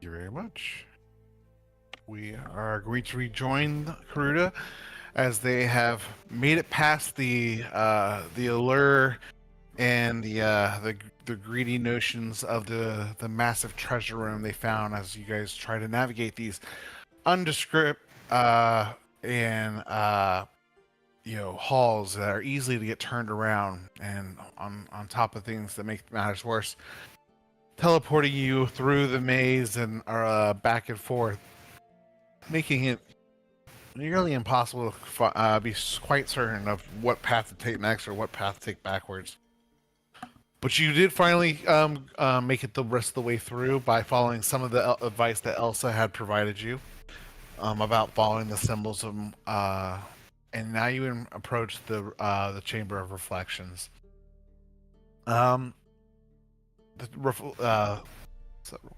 you very much. We are going to rejoin Karuta as they have made it past the allure and the greedy notions of the massive treasure room they found as you guys try to navigate these undescript and halls that are easily to get turned around, and on top of things that make matters worse, teleporting you through the maze and back and forth, making it nearly impossible to be quite certain of what path to take next or what path to take backwards. But you did finally make it the rest of the way through by following some of the advice that Elsa had provided you about following the symbols of, and now you approach the Chamber of Reflections. So real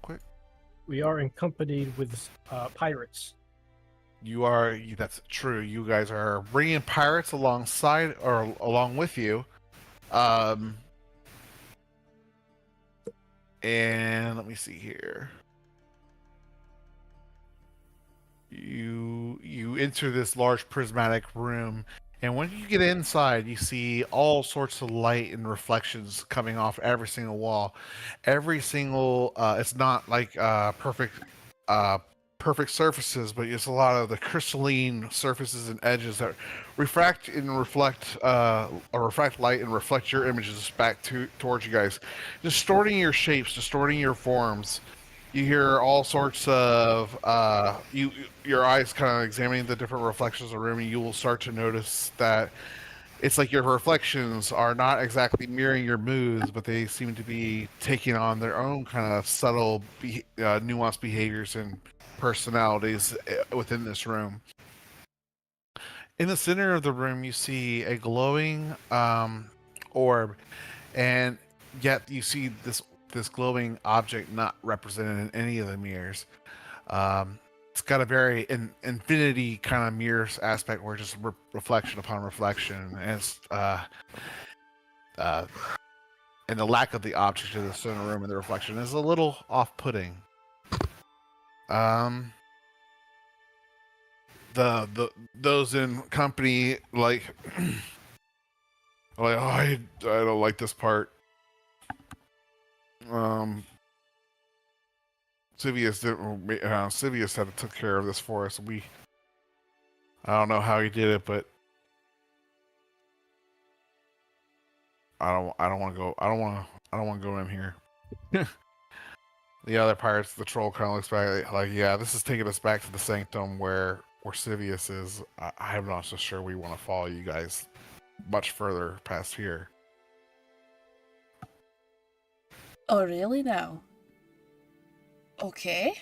quick. We are accompanied with pirates. That's true. You guys are bringing pirates alongside or along with you. And let me see here. You enter this large prismatic room, and when you get inside, you see all sorts of light and reflections coming off every single wall. Every single it's not like perfect surfaces, but it's a lot of the crystalline surfaces and edges that refract and reflect or refract light and reflect your images back towards you guys, distorting your shapes, distorting your forms. You hear all sorts of your eyes kind of examining the different reflections of the room, and you will start to notice that it's like your reflections are not exactly mirroring your moods, but they seem to be taking on their own kind of subtle, nuanced behaviors and personalities within this room. In the center of the room, you see a glowing orb, and yet you see this glowing object not represented in any of the mirrors. It's got a very infinity kind of mirrors aspect where just reflection upon reflection, and it's and the lack of the object in the center room and the reflection is a little off-putting. Those in company like I don't like this part. Civius had took care of this for us. I don't know how he did it, but I don't want to go. I don't want to go in here. The other pirates, the troll kind of looks back like, yeah, this is taking us back to the sanctum where Civius is. I'm not so sure we want to follow you guys much further past here. Oh, really now? Okay.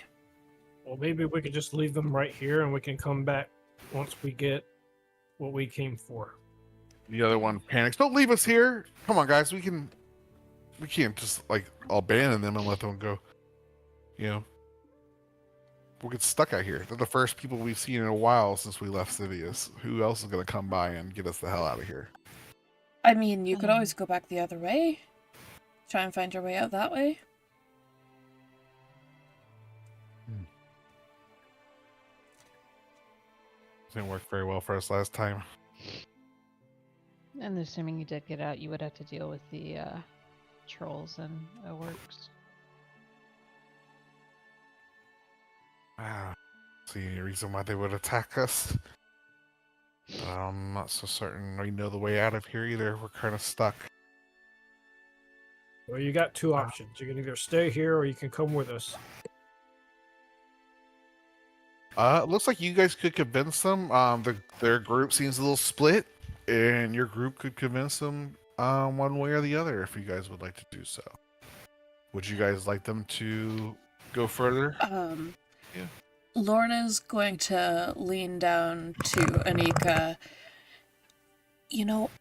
Well, maybe we could just leave them right here and we can come back once we get what we came for. The other one panics. Don't leave us here. Come on, guys. We can't just like abandon them and let them go. We'll get stuck out here. They're the first people we've seen in a while since we left Civius. Who else is going to come by and get us the hell out of here? I mean, you could always go back the other way. Try and find your way out that way. Didn't work very well for us last time. And assuming you did get out, you would have to deal with the trolls and orcs. See any reason why they would attack us? I'm not so certain we know the way out of here either. We're kind of stuck. Well, you got two options. You can either stay here or you can come with us. It looks like you guys could convince them. Their group seems a little split, and your group could convince them one way or the other if you guys would like to do so. Would you guys like them to go further? Yeah. Lorna's going to lean down to Anika.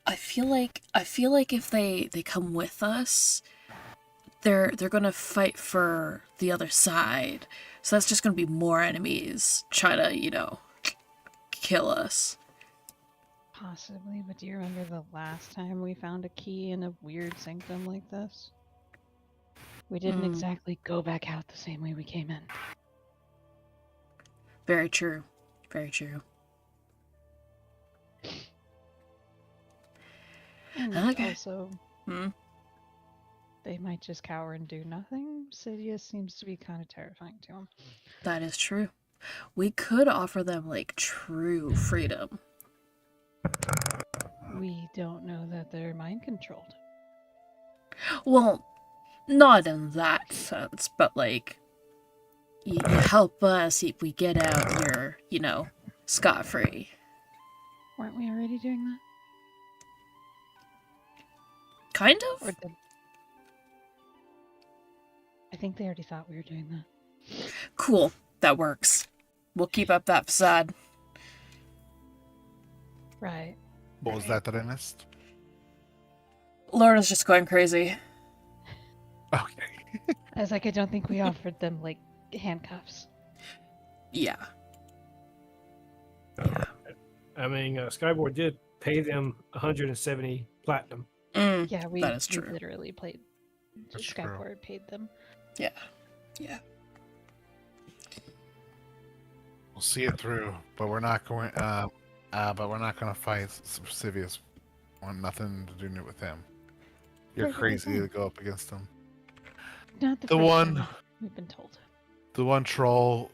I feel like if they come with us, they're gonna fight for the other side. So that's just gonna be more enemies try to, kill us. Possibly, but do you remember the last time we found a key in a weird sanctum like this? We didn't exactly go back out the same way we came in. Very true. Very true. And Okay. also, Hmm? they might just cower and do nothing. Sidious seems to be kind of terrifying to him. That is true. We could offer them, like, true freedom. We don't know that they're mind controlled. Well, not in that sense, but, like, you help us if we get out, you're, scot-free. Weren't we already doing that? Kind Or of? did... I think they already thought we were doing that. Cool. That works. We'll keep up that facade. Right. What was that I missed? Lorna's just going crazy. Okay. I was like, I don't think we offered them, like, handcuffs. Yeah. I mean, Skyboard did pay them 170 platinum. Yeah, we that is true. literally played. That's Skyport paid them. Yeah. Yeah. We'll see it through, but we're not going. But we're not going to fight Sivius. Want nothing to do with him. You're Perfectly crazy fine. to go up against him. Not the The first one- time we've been told. The one troll.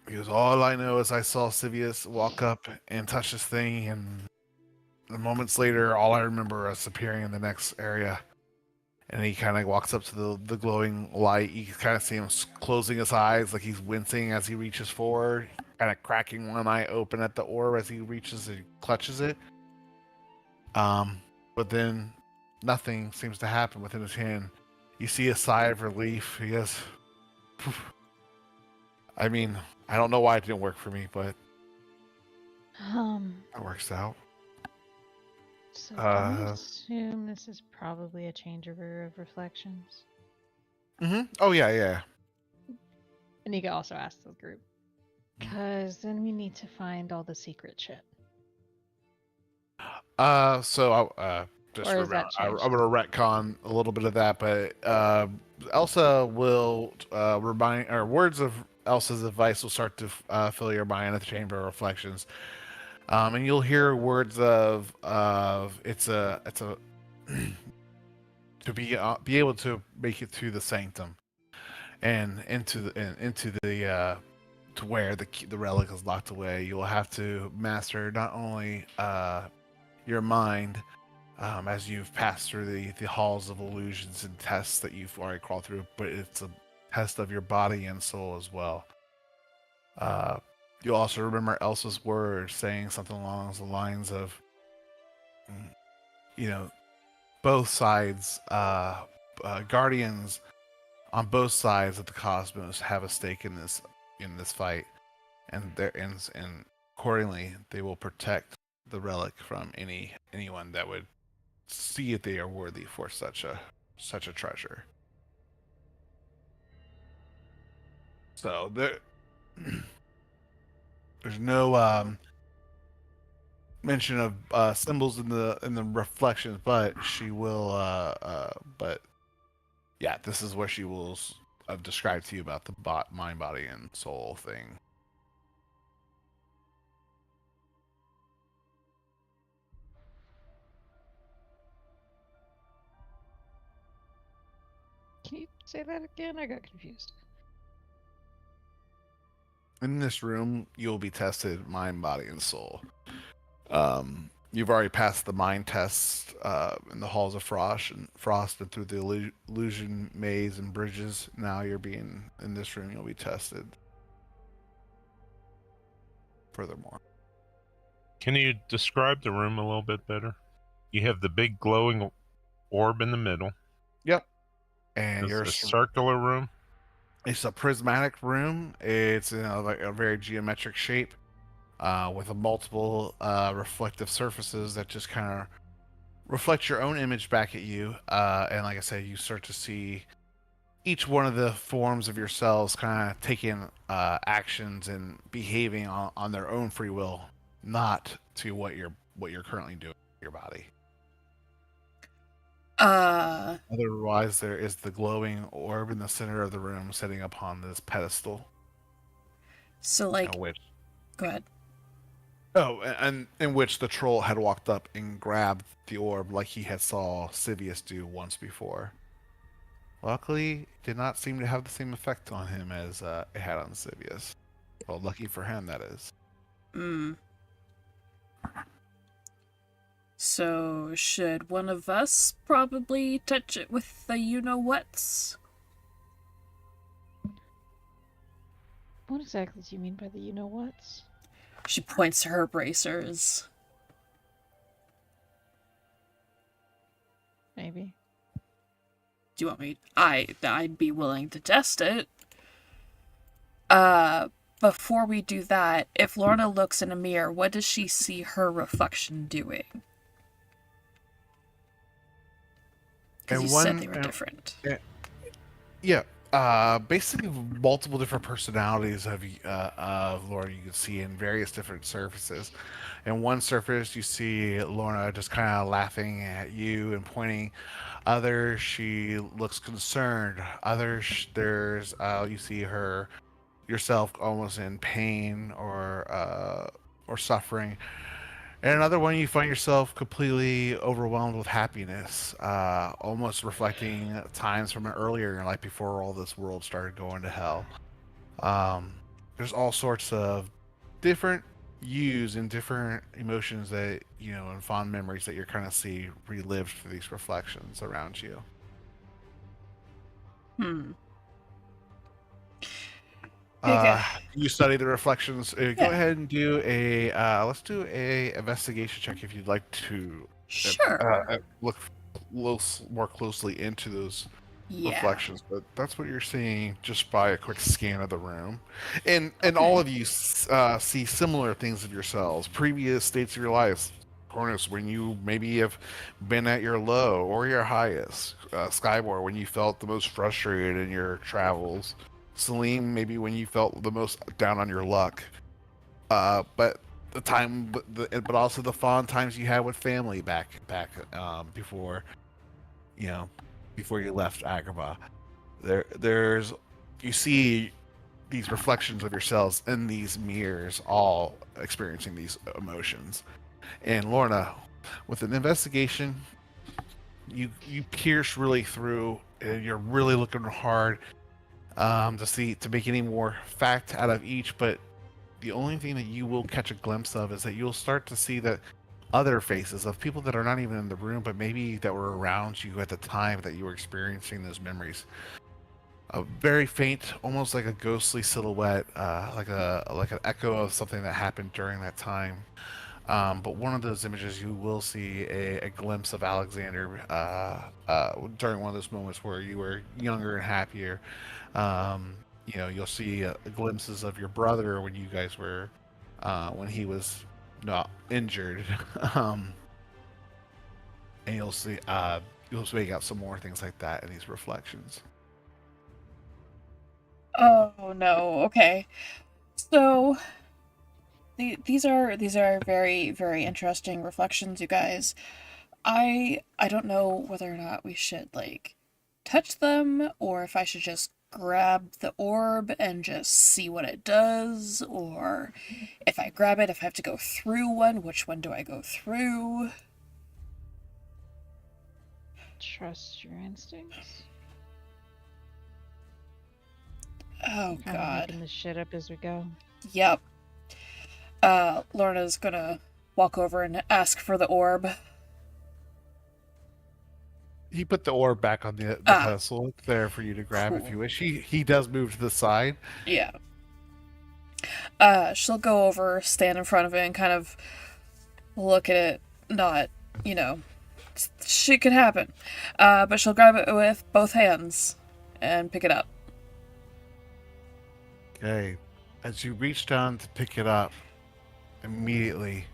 He goes, all I know is I saw Sivius walk up and touch this thing, and moments later, all I remember is appearing in the next area. And he kind of walks up to the glowing light. You kind of see him closing his eyes, like he's wincing as he reaches forward, kind of cracking one eye open at the orb as he reaches and clutches it. But then nothing seems to happen within his hand. You see a sigh of relief. He goes, "Phew." I mean, I don't know why it didn't work for me, but it works out. So I Uh, assume this is probably a changeover of reflections. Mm-hmm. Oh, yeah. And you can also ask the group. Because then we need to find all the secret shit. So just Or has remember, that I'm changed? going to retcon a little bit of that, but Elsa will remind, or words of Elsa's advice will start to fill your mind at the Chamber of Reflections, and you'll hear words of it's a to be able to make it to the sanctum and into the to where the relic is locked away. You'll have to master not only your mind. As you've passed through the halls of illusions and tests that you've already crawled through, but it's a test of your body and soul as well. You'll also remember Elsa's words saying something along the lines of, both sides, guardians on both sides of the cosmos have a stake in this fight, and accordingly they will protect the relic from anyone that would see if they are worthy for such a treasure. So there's no mention of symbols in the reflections, but she will. But yeah, this is what she will have described to you about the mind, body, and soul thing. Can you say that again? I got confused. In this room, you'll be tested mind, body, and soul. You've already passed the mind tests in the halls of Frost and through the illusion maze and bridges. Now you're being in this room. You'll be tested. Furthermore, Can you describe the room a little bit better? You have the big glowing orb in the middle. yep. And It's you're a circular room. It's a prismatic room. It's like a very geometric shape, with a multiple reflective surfaces that just kind of reflect your own image back at you. And like I said, you start to see each one of the forms of yourselves kind of taking actions and behaving on their own free will, not to what you're currently doing with your body. Otherwise, there is the glowing orb in the center of the room sitting upon this pedestal. So, like, in which go ahead. and in which the troll had walked up and grabbed the orb like he had saw Sivius do once before. Luckily, it did not seem to have the same effect on him as it had on Sivius. Well, lucky for him, that is. Mm. So, should one of us probably touch it with the you-know-whats? What exactly do you mean by the you-know-whats? She points to her bracers. Maybe. Do you want me? I'd be willing to test it. Before we do that, if Lorna looks in a mirror, what does she see her reflection doing? Because you said they were different. Yeah. Basically, multiple different personalities of Lorna you can see in various different surfaces. In one surface, you see Lorna just kind of laughing at you and pointing. Others, she looks concerned. Others, there's you see her yourself almost in pain or suffering. And another one, you find yourself completely overwhelmed with happiness, almost reflecting times from earlier in your life before all this world started going to hell. There's all sorts of different yous and different emotions that, and fond memories that you're kind of see relived through these reflections around you. Hmm. You study the reflections. Go Yeah. ahead and do a let's do a investigation check if you'd like to Sure. look more closely into those Yeah. reflections. But that's what you're seeing just by a quick scan of the room, and Okay. all of you see similar things of yourselves, previous states of your lives. Cornus, when you maybe have been at your low or your highest. Skybor, when you felt the most frustrated in your travels. Salim, maybe when you felt the most down on your luck. But but also the fond times you had with family back before, before you left Agrabah. There's you see these reflections of yourselves in these mirrors, all experiencing these emotions. And Lorna, with an investigation, you pierce really through, and you're really looking hard to make any more fact out of each, but the only thing that you will catch a glimpse of is that you'll start to see that other faces of people that are not even in the room, but maybe that were around you at the time that you were experiencing those memories. A very faint, almost like a ghostly silhouette, like an echo of something that happened during that time. But one of those images, you will see a glimpse of Alexander during one of those moments where you were younger and happier. You'll see glimpses of your brother when you guys were, when he was not injured. um, and you'll make out some more things like that in these reflections. Oh no. Okay. So these are very very interesting reflections, you guys. I don't know whether or not we should like touch them or if I should just grab the orb and just see what it does, or if I grab it, if I have to go through one, which one do I go through? Trust your instincts. Oh Kind of god. making this shit up as we go. Yep. Lorna's gonna walk over and ask for the orb. He put the orb back on the pedestal. It's there for you to grab if Cool. you wish. He does move to the side. Yeah. She'll go over, stand in front of it, and kind of look at it. Not, shit could happen. But she'll grab it with both hands and pick it up. Okay. As you reach down to pick it up, immediately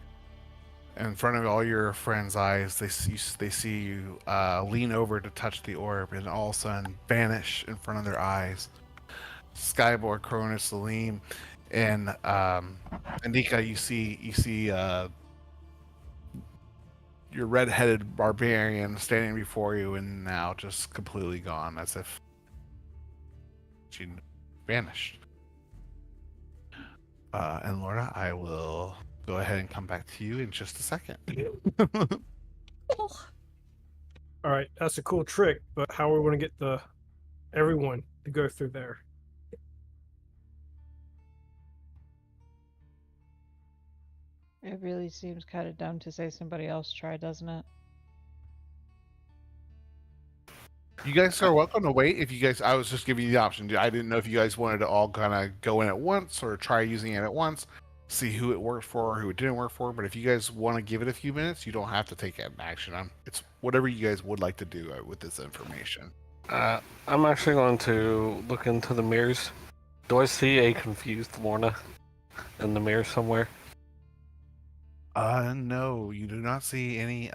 in front of all your friends' eyes, they see you lean over to touch the orb, and all of a sudden vanish in front of their eyes. Skyborg, Cronus, Salim, and Anika, you see your red-headed barbarian standing before you, and now just completely gone, as if she vanished. And Laura, I will go ahead and come back to you in just a second. Oh, All right, that's a cool trick, but how are we going to get everyone to go through there? It really seems kind of dumb to say somebody else tried, doesn't it? You guys are welcome to wait. If you guys, I was just giving you the option. I didn't know if you guys wanted to all kind of go in at once or try using it at once, see who it worked for or who it didn't work for. But if you guys want to give it a few minutes, you don't have to take an action. It's whatever you guys would like to do with this information. I'm actually going to look into the mirrors. Do I see a confused Lorna in the mirror somewhere? No, you do not see any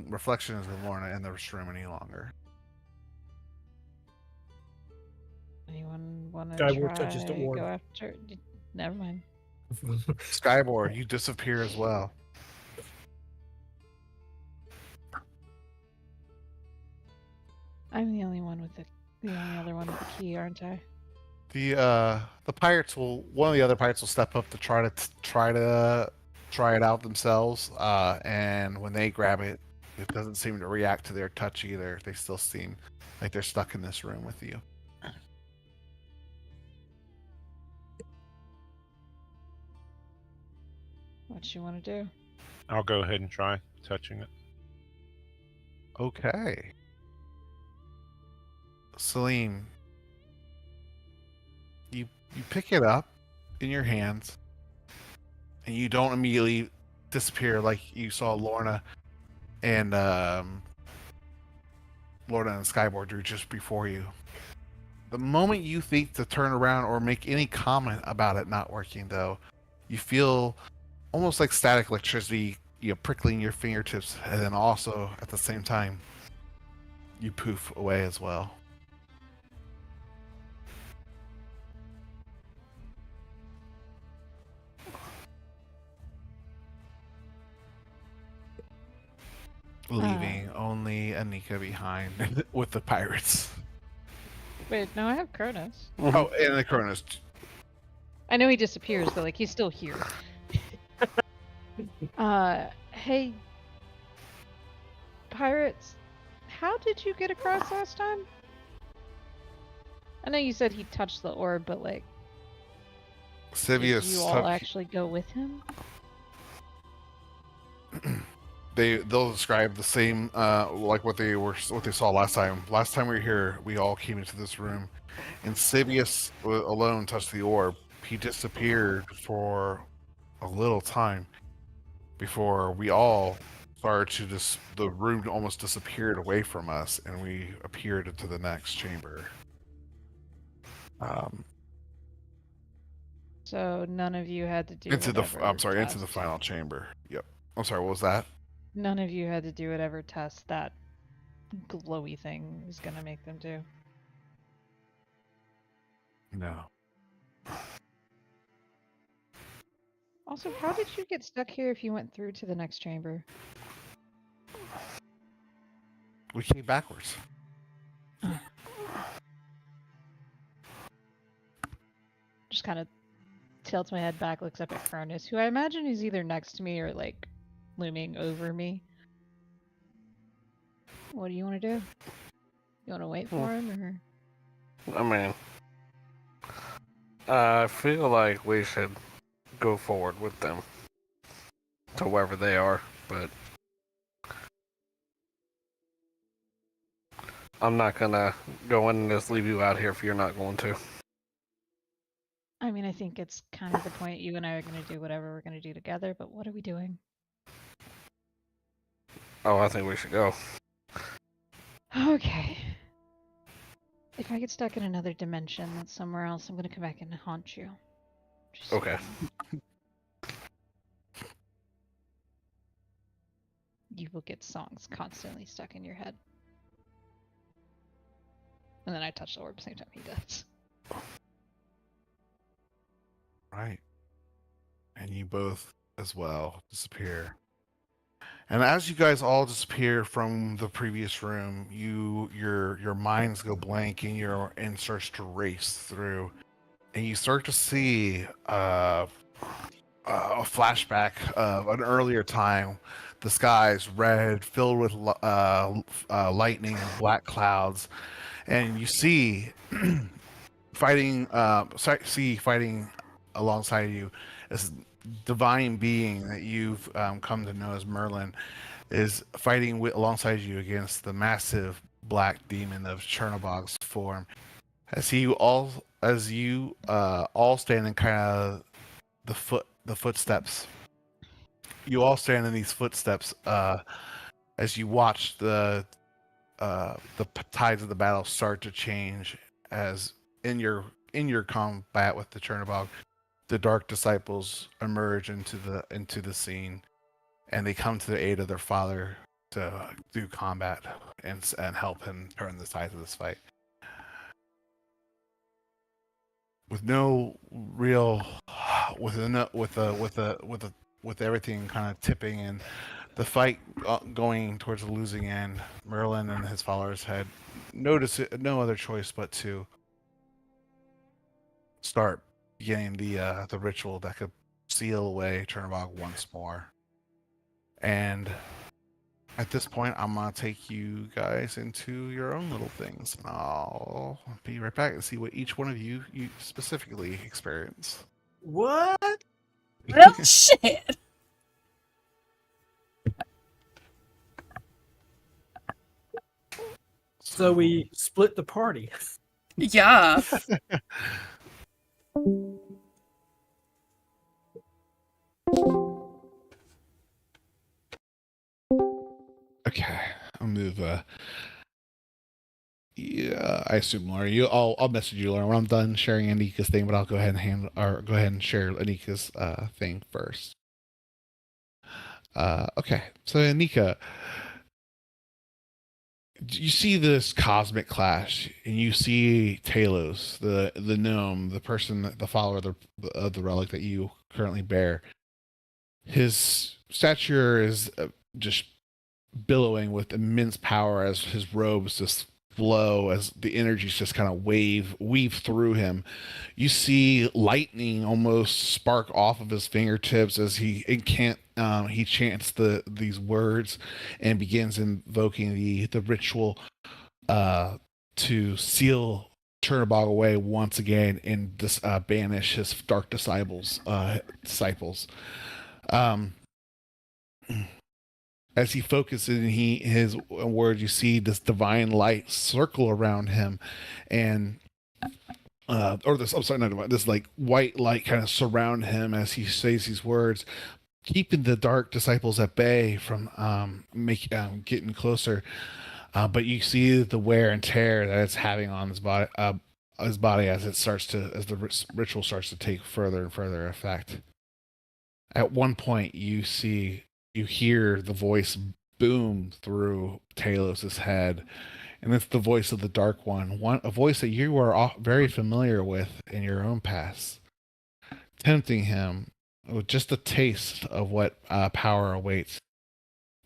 reflections of Lorna in this room any longer. Anyone want to Skyward try touches the orb. go after? Never mind. Skyboard, you disappear as well. I'm the only one with the only other one with the key, aren't I? The pirates will. One of the other pirates will step up to try it out themselves. And when they grab it, it doesn't seem to react to their touch either. They still seem like they're stuck in this room with you. What you want to do? I'll go ahead and try touching it. Okay. Celine, you pick it up in your hands, and you don't immediately disappear like you saw Lorna and Skyboard do just before you. The moment you think to turn around or make any comment about it not working, though, you feel almost like static electricity, prickling your fingertips, and then also at the same time, you poof away as well. Leaving only Anika behind with the pirates. Wait, no, I have Cronus. Oh, and the Cronus. I know he disappears, but like he's still here. Hey, pirates, how did you get across last time? I know you said he touched the orb, but like, did you all actually go with him? They'll describe the same like what they saw last time. Last time we were here, we all came into this room, and Sibius alone touched the orb. He disappeared for a little time before we all started to the room almost disappeared away from us, and we appeared into the next chamber. So none of you had to do Into the test. final chamber. Yep. I'm sorry. What was that? None of you had to do whatever test that glowy thing is gonna make them do. No. Also, how did you get stuck here if you went through to the next chamber? We came backwards. Just kind of tilts my head back, looks up at Cronus, who I imagine is either next to me or like looming over me. What do you want to do? You want to wait for him, or? I mean, I feel like we should go forward with them to wherever they are, but I'm not gonna go in and just leave you out here if you're not going to. I mean, I think it's kind of the point. You and I are going to do whatever we're going to do together, but what are we doing? Oh, I think we should go. Okay. If I get stuck in another dimension that's somewhere else, I'm going to come back and haunt you. Just Okay. You will get songs constantly stuck in your head. And then I touch the orb at the same time he does. Right. And you both as well disappear. And as you guys all disappear from the previous room, your minds go blank and starts to race through and you start to see a flashback of an earlier time. The sky is red, filled with lightning and black clouds, and you see fighting alongside you this divine being that you've come to know as Merlin is fighting alongside you against the massive black demon of Chernobog's form. As you all stand in kind of the footsteps. You all stand in these footsteps as you watch the tides of the battle start to change as in your combat with the Chernobog, the Dark Disciples emerge into the scene, and they come to the aid of their father to do combat and help him turn the tides of this fight. With no real, with everything kind of tipping and the fight going towards the losing end, Merlin and his followers had no other choice but to start beginning the ritual that could seal away Chernobog once more. And at this point, I'm gonna take you guys into your own little things, and I'll be right back and see what each one of you specifically experience. What? Well, shit. So we split the party. Yeah. Okay, I'll move. Yeah, I assume Laura. I'll message you, Laura, when I'm done sharing Anika's thing. But I'll go ahead and go ahead and share Anika's thing first. Okay, so Anika, you see this cosmic clash, and you see Talos, the gnome, the follower of the relic that you currently bear. His stature is just billowing with immense power as his robes just flow, as the energies just kind of weave through him. You see lightning almost spark off of his fingertips as he chants these words and begins invoking the ritual to seal Chernobog away once again and banish his dark disciples. As he focuses and his words, you see this divine light circle around him, and this like white light kind of surround him as he says these words, keeping the dark disciples at bay from getting closer. But you see the wear and tear that it's having on his body as the ritual starts to take further and further effect. At one point, you hear the voice boom through Talos's head, and it's the voice of the Dark One, a voice that you are very familiar with in your own past, tempting him with just a taste of what power awaits.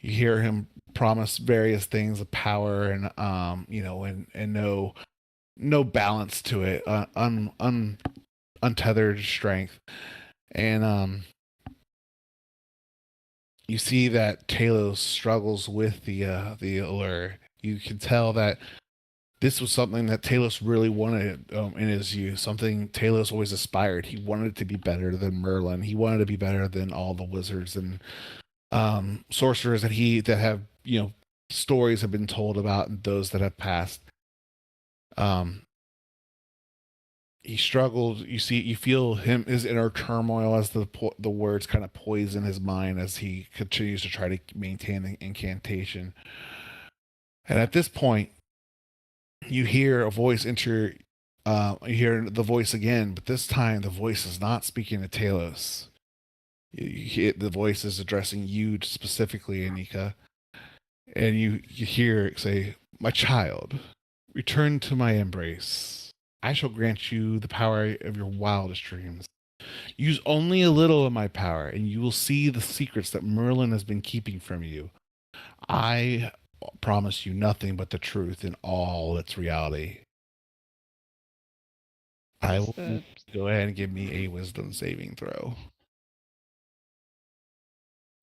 You hear him promise various things of power and and no balance to it, untethered strength, and you see that Talos struggles with the allure. You can tell that this was something that Talos really wanted in his youth. Something Talos always aspired. He wanted to be better than Merlin. He wanted to be better than all the wizards and sorcerers that have stories have been told about and those that have passed. He struggled. You feel his inner turmoil as the words kind of poison his mind as he continues to try to maintain the incantation. And at this point, you hear a voice enter. You hear the voice again, but this time the voice is not speaking to Talos. The voice is addressing you specifically, Anika, and you hear it say, "My child, return to my embrace. I shall grant you the power of your wildest dreams. Use only a little of my power, and you will see the secrets that Merlin has been keeping from you. I promise you nothing but the truth in all its reality. I It's will the go ahead and give me a wisdom saving throw.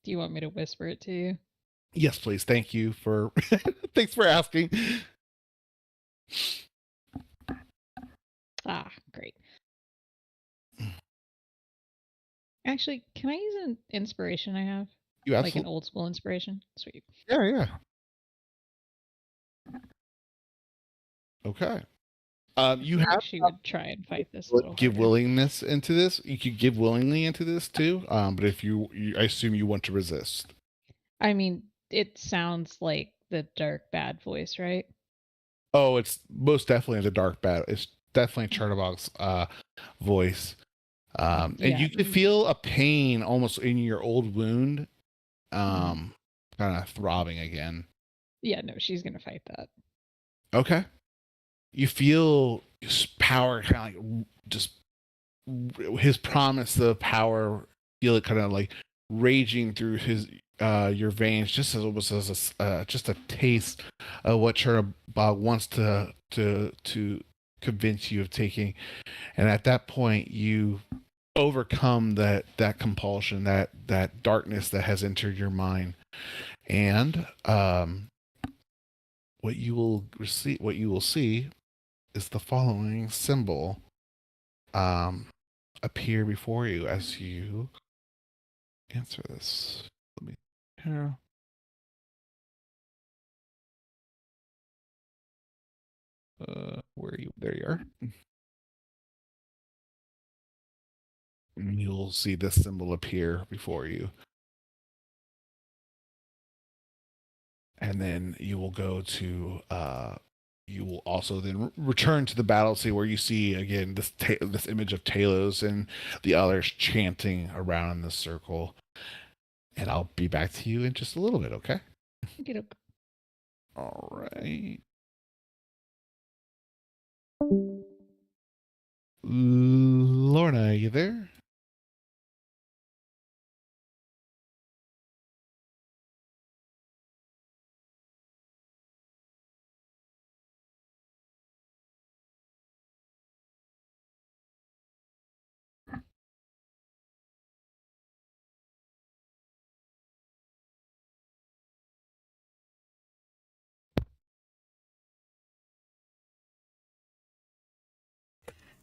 Do you want me to whisper it to you? Yes, please. Thank you for thanks for asking. Ah, great. Actually, can I use an inspiration I have? You Like an absolutely old school inspiration? Sweet. yeah. I Okay. You feel like have she would try and fight this a little give harder. willingness into this. You could give willingly into this too. But if I assume you want to resist. I mean, it sounds like the dark bad voice, right? Oh, it's most definitely the dark battle. It's definitely Chernobog's voice. And Yeah. you can feel a pain almost in your old wound, kind of throbbing again. Yeah, no, she's gonna fight that. Okay. You feel his power kind of like just his promise of power. Feel it kind of like raging through his your veins, just as almost as just a taste of what Chernobog wants to convince you of taking. And at that point, you overcome that compulsion, that darkness that has entered your mind, and what you will see is the following symbol appear before you as you answer this. Let me here. Where are you? There you are. And you'll see this symbol appear before you. And then you will go to you will also then return to the battle scene where you see again this image of Talos and the others chanting around in the circle. And I'll be back to you in just a little bit, okay? Okey-doke. All right. Lorna, are you there?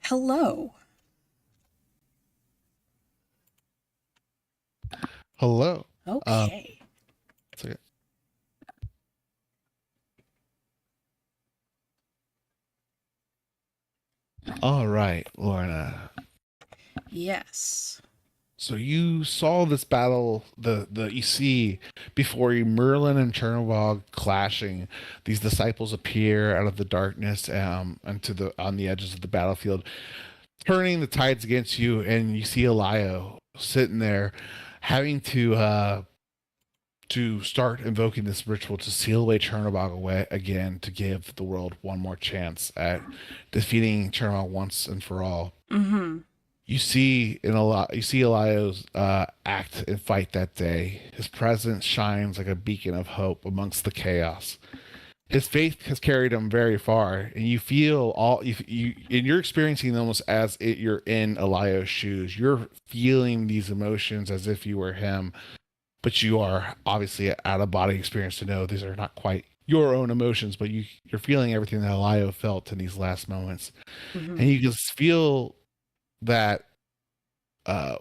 Hello. Hello. Okay. So, all right, Lorna. Yes. So you saw this battle, the you see before you Merlin and Chernobog clashing. These disciples appear out of the darkness, onto the on the edges of the battlefield, turning the tides against you, and you see Elio sitting there, having to start invoking this ritual to seal away Chernobog away again, to give the world one more chance at defeating Chernobog once and for all. Mm-hmm. You see Elio's act and fight that day. His presence shines like a beacon of hope amongst the chaos. His faith has carried him very far, and you feel and you're experiencing them almost as you're in Elio's shoes. You're feeling these emotions as if you were him, but you are obviously out of body experience to know these are not quite your own emotions, but you're feeling everything that Elio felt in these last moments, Mm-hmm. and you just feel that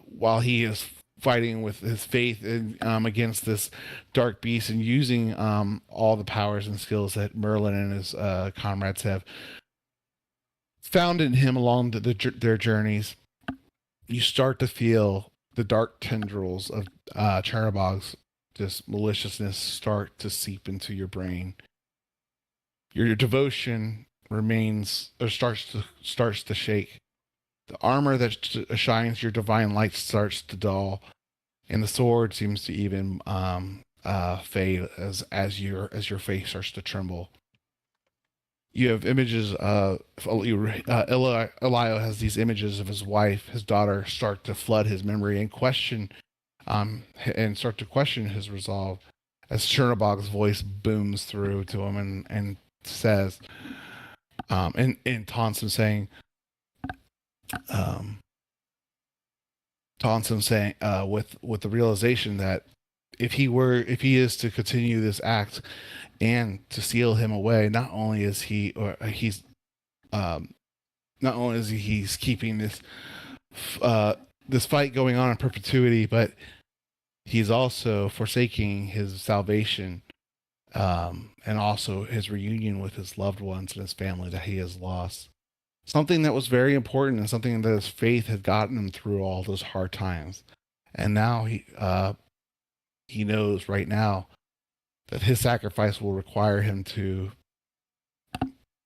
while he is fighting with his faith and against this dark beast and using all the powers and skills that Merlin and his comrades have found in him along their journeys, you start to feel the dark tendrils of Chernobog's just maliciousness start to seep into your brain. Your devotion remains or starts to shake. The armor that shines your divine light starts to dull, and the sword seems to even fade as your face starts to tremble. You have images of Elio has these images of his wife, his daughter, start to flood his memory and start to question his resolve as Chernobog's voice booms through to him and says, and taunts him, saying, um, taunts him, saying, with the realization that if he is to continue this act and to steal him away, not only is um, he's keeping this fight going on in perpetuity, but he's also forsaking his salvation, and also his reunion with his loved ones and his family that he has lost. Something that was very important and something that his faith had gotten him through all those hard times. And now he knows right now that his sacrifice will require him to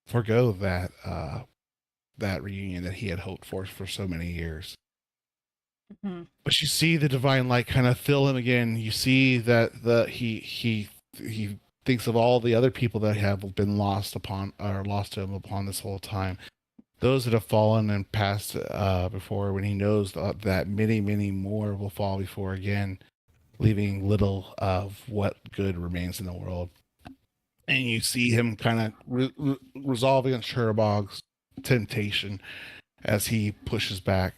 forego that reunion that he had hoped for so many years. Mhm. But you see the divine light kind of fill him again. You see that he thinks of all the other people that have been lost to him upon this whole time. Those that have fallen and passed before, when he knows that many, many more will fall before again, leaving little of what good remains in the world. And you see him kind of resolving on Cherubog's temptation as he pushes back.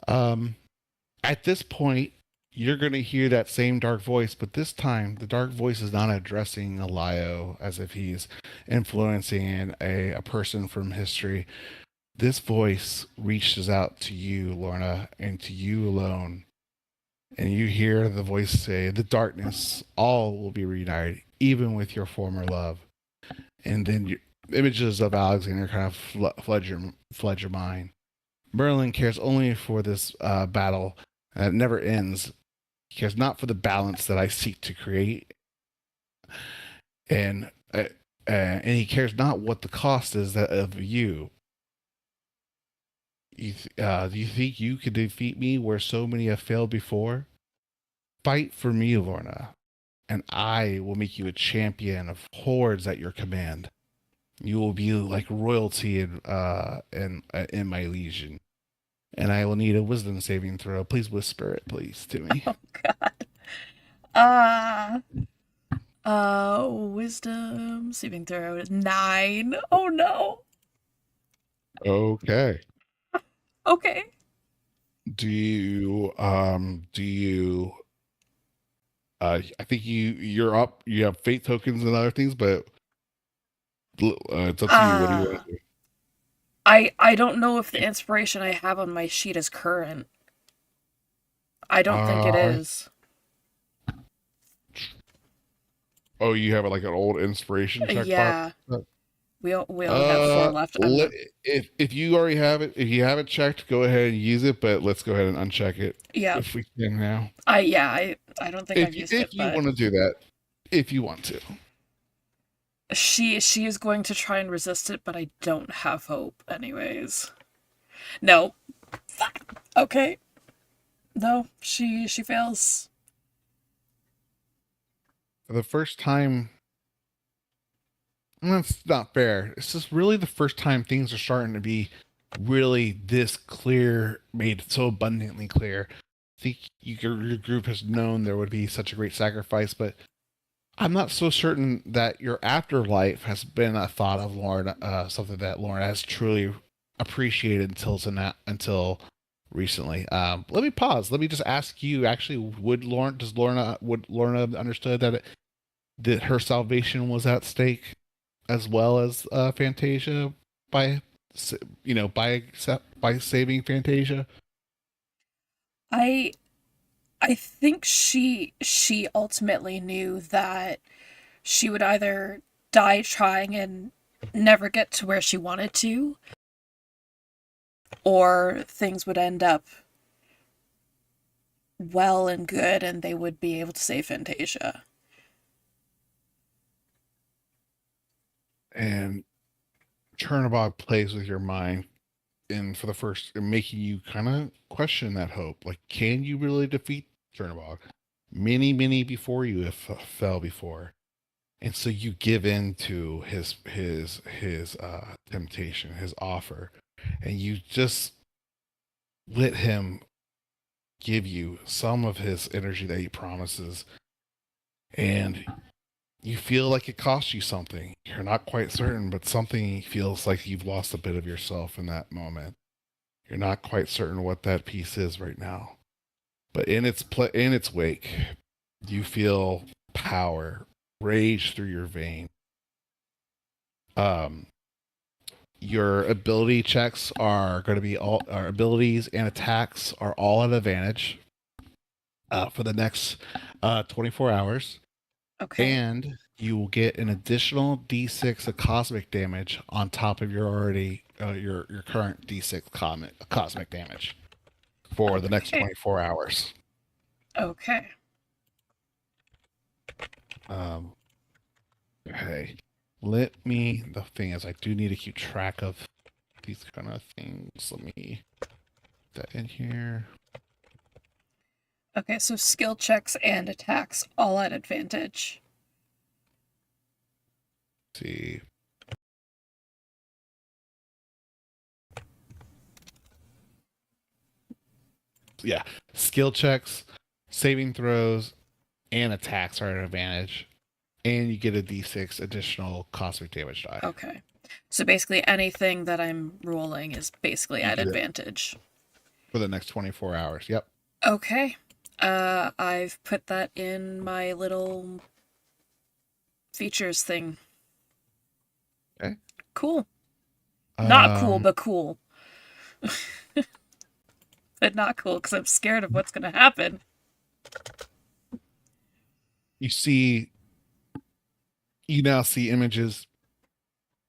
At this point, you're going to hear that same dark voice, but this time the dark voice is not addressing Alio as if he's influencing a person from history. This voice reaches out to you, Lorna, and to you alone. And you hear the voice say, "The darkness, all will be reunited, even with your former love." And then images of Alexander kind of flood your mind. Merlin cares only for this battle, and it never ends. He cares not for the balance that I seek to create, and he cares not what the cost is of you. Do you think you could defeat me where so many have failed before? Fight for me, Lorna, and I will make you a champion of hordes at your command. You will be like royalty in my legion. And I will need a wisdom saving throw. Please whisper it, please, to me. Oh God. Wisdom saving throw is 9. Oh no. Okay. Okay. Do you I think you're up. You have fate tokens and other things, but it's up to you. What do you want to do? I don't know if the inspiration I have on my sheet is current. I don't think it is. Oh, you have like an old inspiration checkbox? Yeah. We only have 4 left. If you already have it, if you have it checked, go ahead and use it. But let's go ahead and uncheck it. Yeah. If we can now. I don't think I've used it. If you want to do that, if you want to. She is going to try and resist it, but I don't have hope anyways. No. Okay. No, she fails. For the first time, that's not fair. It's just really the first time things are starting to be really this clear, made so abundantly clear. I think your group has known there would be such a great sacrifice, but I'm not so certain that your afterlife has been a thought of Lorna, something that Lorna has truly appreciated until recently. Let me pause. Let me just ask you. Actually, would Lorna understood that her salvation was at stake, as well as Fantasia by saving Fantasia? I think she ultimately knew that she would either die trying and never get to where she wanted to, or things would end up well and good and they would be able to save Fantasia. And Chernobog plays with your mind, and making you kind of question that hope. Like, can you really defeat Chernobog? Many before you have fell before, and so you give in to his temptation, his offer, and you just let him give you some of his energy that he promises, and you feel like it costs you something. You're not quite certain, but something feels like you've lost a bit of yourself in that moment. You're not quite certain what that piece is right now. But in its wake, you feel power rage through your vein. Your ability checks are going to be all our abilities and attacks are all at advantage for the next 24 hours. Okay. And you will get an additional D6 of cosmic damage on top of your already your current D6 cosmic damage for the next Okay. 24 hours. Okay. Okay. The thing is, I do need to keep track of these kind of things. Let me put that in here. Okay, so skill checks and attacks all at advantage. Let's see. Yeah, skill checks, saving throws, and attacks are at advantage. And you get a d6 additional cosmic damage die. Okay. So basically anything that I'm rolling is basically You at get it. advantage. For the next 24 hours. Yep. Okay. I've put that in my little features thing. Okay. Cool. Not cool, Um, but cool. But not cool because I'm scared of what's going to happen. you now see images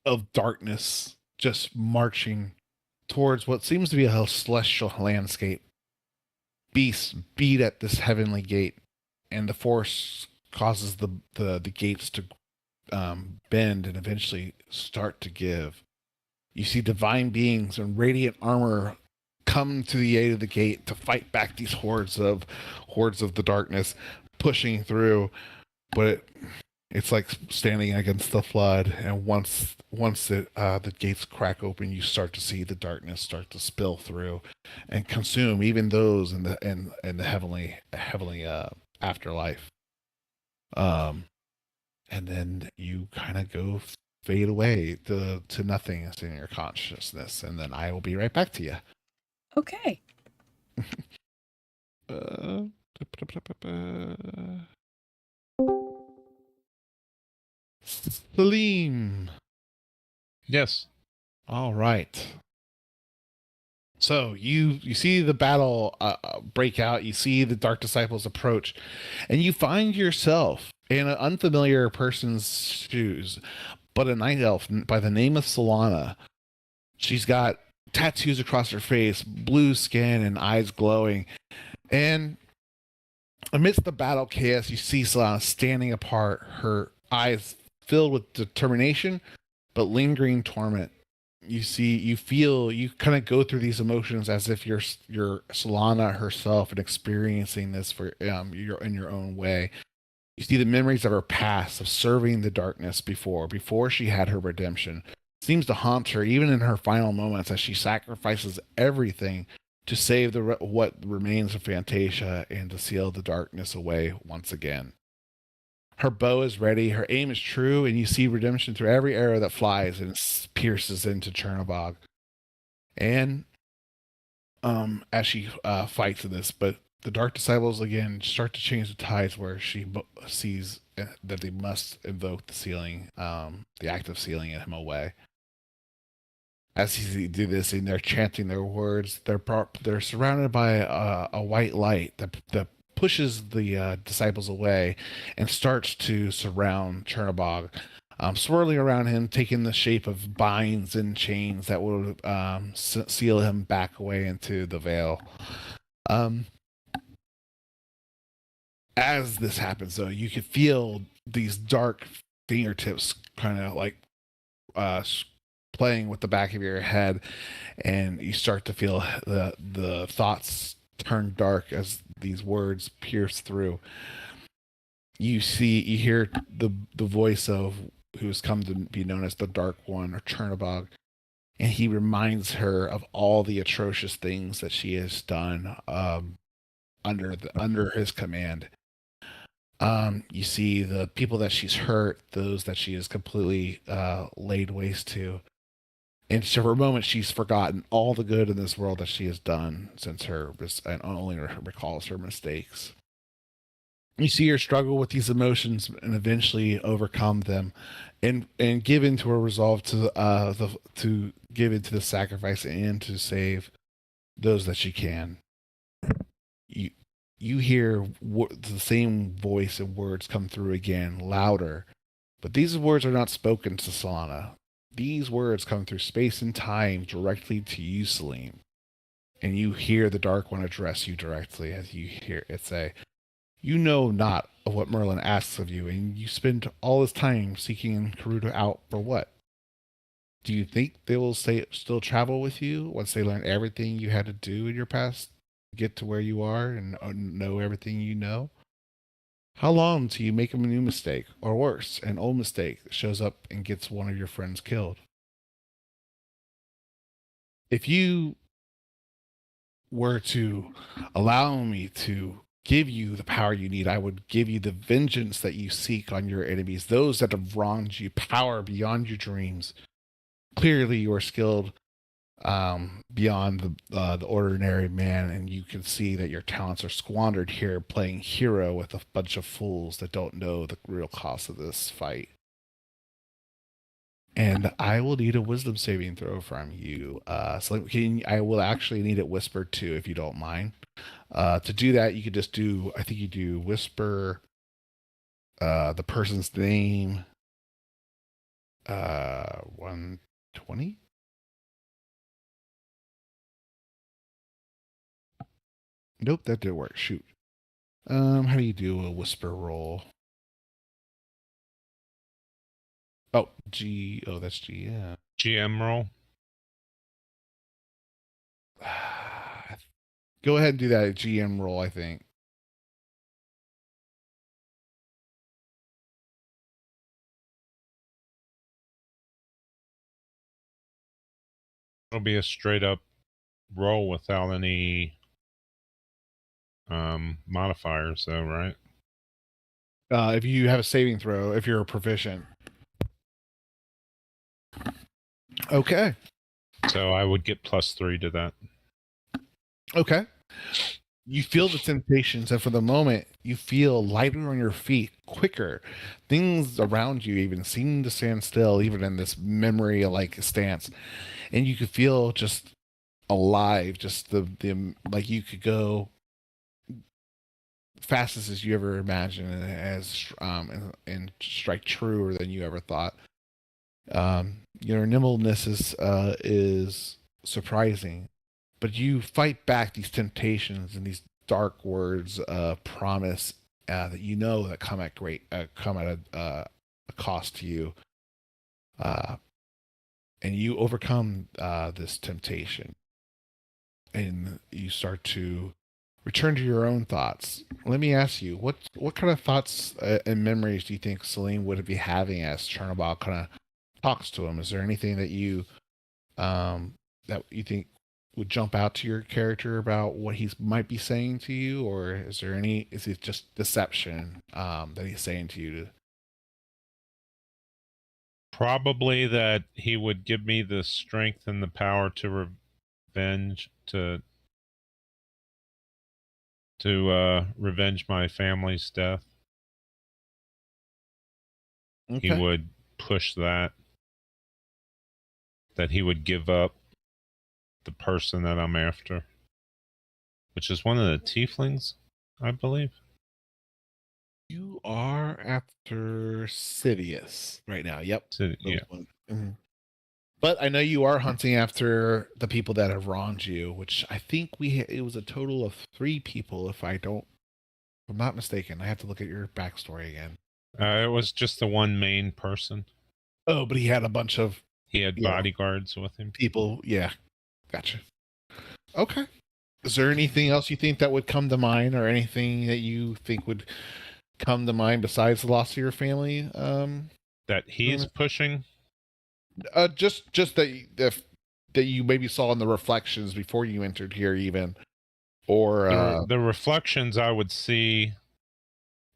of darkness just marching towards what seems to be a celestial landscape. Beasts beat at this heavenly gate, and the force causes the gates to bend and eventually start to give. You see divine beings in radiant armor come to the aid of the gate to fight back these hordes of the darkness, pushing through. But it's like standing against the flood, and once the gates crack open, you start to see the darkness start to spill through and consume even those in the heavenly afterlife. And then you kind of go fade away to nothingness in your consciousness, and then I will be right back to you. Okay. Salim. Yes. All right. So you see the battle break out. You see the Dark Disciples approach, and you find yourself in an unfamiliar person's shoes, but a night elf by the name of Solana. She's got tattoos across her face, blue skin, and eyes glowing. And amidst the battle chaos, you see Solana standing apart, her eyes filled with determination, but lingering torment. You kind of go through these emotions as if you're Solana herself and experiencing this for you're in your own way. You see the memories of her past of serving the darkness before she had her redemption. Seems to haunt her even in her final moments as she sacrifices everything to save what remains of Fantasia and to seal the darkness away once again. Her bow is ready, her aim is true, and you see redemption through every arrow that flies and pierces into Chernobog. And as she fights in this, but the Dark Disciples again start to change the tides where she sees that they must invoke the sealing, the act of sealing him away. As they do this, and they're chanting their words, they're surrounded by a white light that pushes the disciples away and starts to surround Chernobog, swirling around him, taking the shape of binds and chains that will seal him back away into the veil. As this happens, though, you can feel these dark fingertips kind of like playing with the back of your head, and you start to feel the thoughts turn dark as these words pierce through. You hear the voice of who's come to be known as the Dark One, or Chernobog, and he reminds her of all the atrocious things that she has done under his command. You see the people that she's hurt, those that she has completely laid waste to. And so for a moment, she's forgotten all the good in this world that she has done since and only recalls her mistakes. You see her struggle with these emotions and eventually overcome them, and give into her resolve to give into the sacrifice and to save those that she can. You you hear the same voice and words come through again, louder, but these words are not spoken to Solana. These words come through space and time directly to you, Salim. And you hear the Dark One address you directly as you hear it say, "You know not of what Merlin asks of you, and you spend all this time seeking Karuta out for what? Do you think they will still travel with you once they learn everything you had to do in your past to get to where you are and know everything you know? How long until you make a new mistake, or worse, an old mistake that shows up and gets one of your friends killed? If you were to allow me to give you the power you need, I would give you the vengeance that you seek on your enemies, those that have wronged you, power beyond your dreams. Clearly, you are skilled beyond the ordinary man, and you can see that your talents are squandered here playing hero with a bunch of fools that don't know the real cost of this fight. And I will need a wisdom saving throw from you. So I will actually need it whispered too, if you don't mind. To do that, you could just do, I think you do whisper the person's name, 120. Nope, that didn't work. Shoot. How do you do a whisper roll? Oh, G. Oh, that's G. Yeah. GM roll. Go ahead and do that GM roll, I think. It'll be a straight up roll without any modifiers, though, right? If you have a saving throw, if you're a proficient. Okay. So I would get +3 to that. Okay. You feel the temptations, and for the moment, you feel lighter on your feet, quicker. Things around you even seem to stand still, even in this memory-like stance. And you could feel just alive, just the like you could go fastest as you ever imagined, and strike truer than you ever thought. Your nimbleness is surprising, but you fight back these temptations and these dark words of promise that you know that come at a cost to you, and you overcome this temptation, and you start to return to your own thoughts. Let me ask you, what kind of thoughts and memories do you think Celine would be having as Chernobyl kind of talks to him? Is there anything that you think would jump out to your character about what he might be saying to you, or is it just deception that he's saying to you? Probably that he would give me the strength and the power to revenge revenge my family's death. Okay. He would push that he would give up the person that I'm after, which is one of the tieflings, I believe. You are after Sidious right now. Yep. Yeah. Mm-hmm. But I know you are hunting after the people that have wronged you, which I think it was a total of 3 people, if I'm not mistaken. I have to look at your backstory again. It was just the one main person. Oh, but he had a bunch of... He had bodyguards with him. People, yeah. Gotcha. Okay. Is there anything else you think that would come to mind, or anything that you think would come to mind besides the loss of your family? That he's pushing? Just that you maybe saw in the reflections before you entered here, even, or the reflections. I would see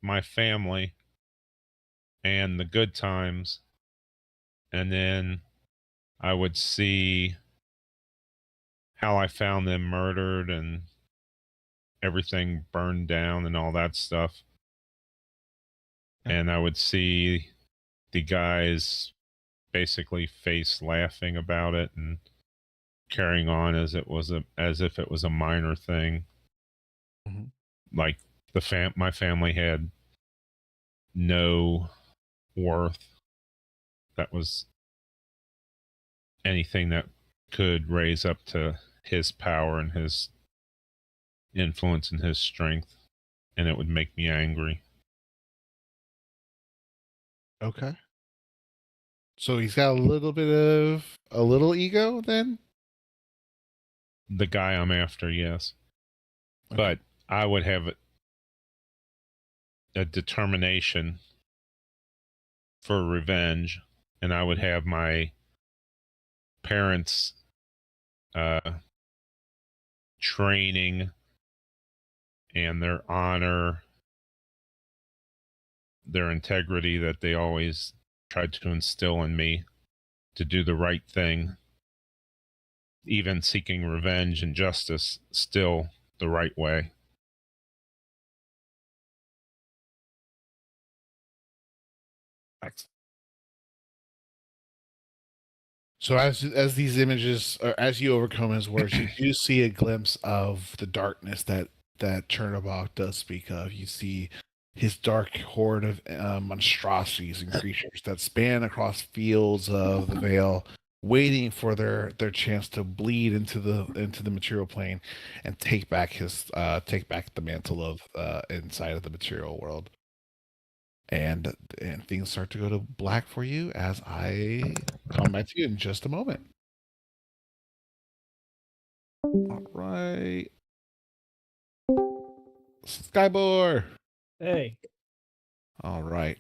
my family and the good times, and then I would see how I found them murdered and everything burned down and all that stuff. And I would see the guys basically face laughing about it and carrying on as if it was a minor thing. Mhm. Like my family had no worth that was anything that could raise up to his power and his influence and his strength, and it would make me angry. Okay. So he's got a little bit of a little ego then? The guy I'm after, yes. Okay. But I would have a determination for revenge, and I would have my parents' training and their honor, their integrity that they always tried to instill in me to do the right thing, even seeking revenge and justice, still the right way. Excellent. So as these images, or as you overcome his words, you do see a glimpse of the darkness that Chernobog does speak of. You see his dark horde of monstrosities and creatures that span across fields of the Vale, waiting for their chance to bleed into the material plane and take back the mantle of inside of the material world. And things start to go to black for you as I come back to you in just a moment. All right, Skybore. Hey, All right.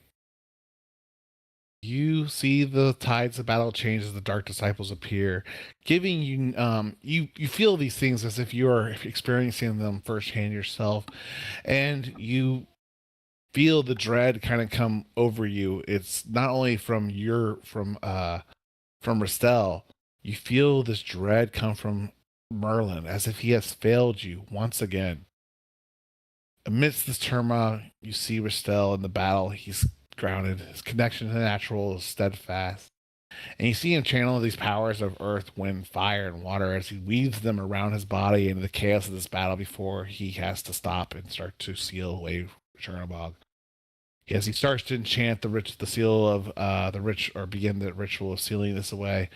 You see the tides of battle change as the dark disciples appear, giving you you feel these things as if you are experiencing them firsthand yourself, and you feel the dread kind of come over you. It's not only from Restel, you feel this dread come from Merlin, as if he has failed you once again. Amidst this turmoil, you see Restel in the battle. He's grounded. His connection to the natural is steadfast. And you see him channel these powers of earth, wind, fire, and water as he weaves them around his body into the chaos of this battle before he has to stop and start to seal away Chernobog. As he starts to enchant the seal of the rich, or begin the ritual of sealing this away,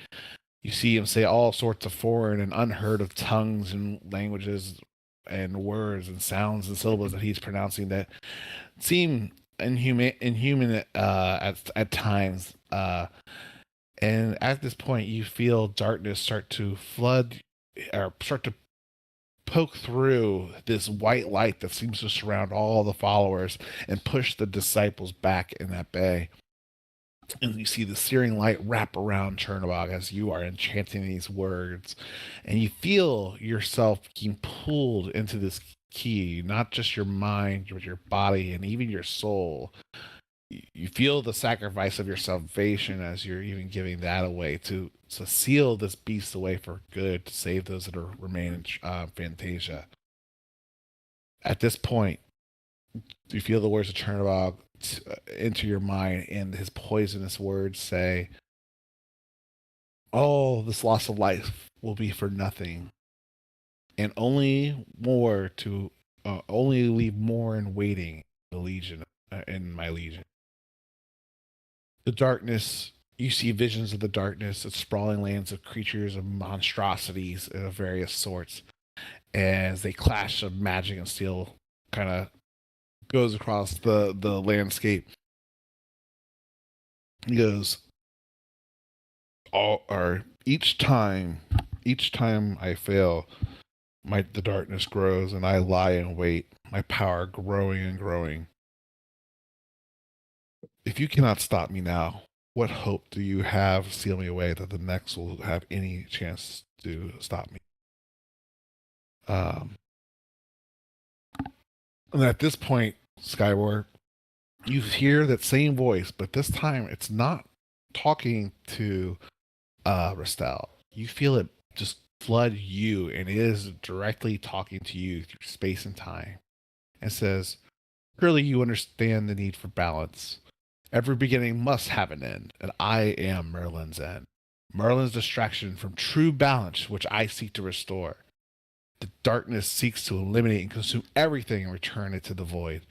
you see him say all sorts of foreign and unheard of tongues and languages and words and sounds and syllables that he's pronouncing that seem inhuman at times. And at this point, you feel darkness start to flood or start to poke through this white light that seems to surround all the followers and push the disciples back in that bay. And you see the searing light wrap around Chernobog as you are enchanting these words. And you feel yourself being pulled into this key, not just your mind, but your body and even your soul. You feel the sacrifice of your salvation as you're even giving that away to seal this beast away for good, to save those that are remain in Fantasia. At this point, you feel the words of Chernobog into your mind, and his poisonous words say, "All this loss of life will be for nothing, and only leave more in waiting the legion in my legion." The darkness, you see visions of the darkness, of sprawling lands of creatures, of monstrosities of various sorts, as they clash of magic and steel kind of goes across the landscape. He goes, each time I fail, the darkness grows and I lie in wait, my power growing and growing. If you cannot stop me now, what hope do you have to seal me away that the next will have any chance to stop me? And at this point, Skyward, you hear that same voice, but this time it's not talking to Rastel. You feel it just flood you, and it is directly talking to you through space and time. And says, "Surely you understand the need for balance. Every beginning must have an end, and I am Merlin's end. Merlin's distraction from true balance, which I seek to restore. The darkness seeks to eliminate and consume everything and return it to the void.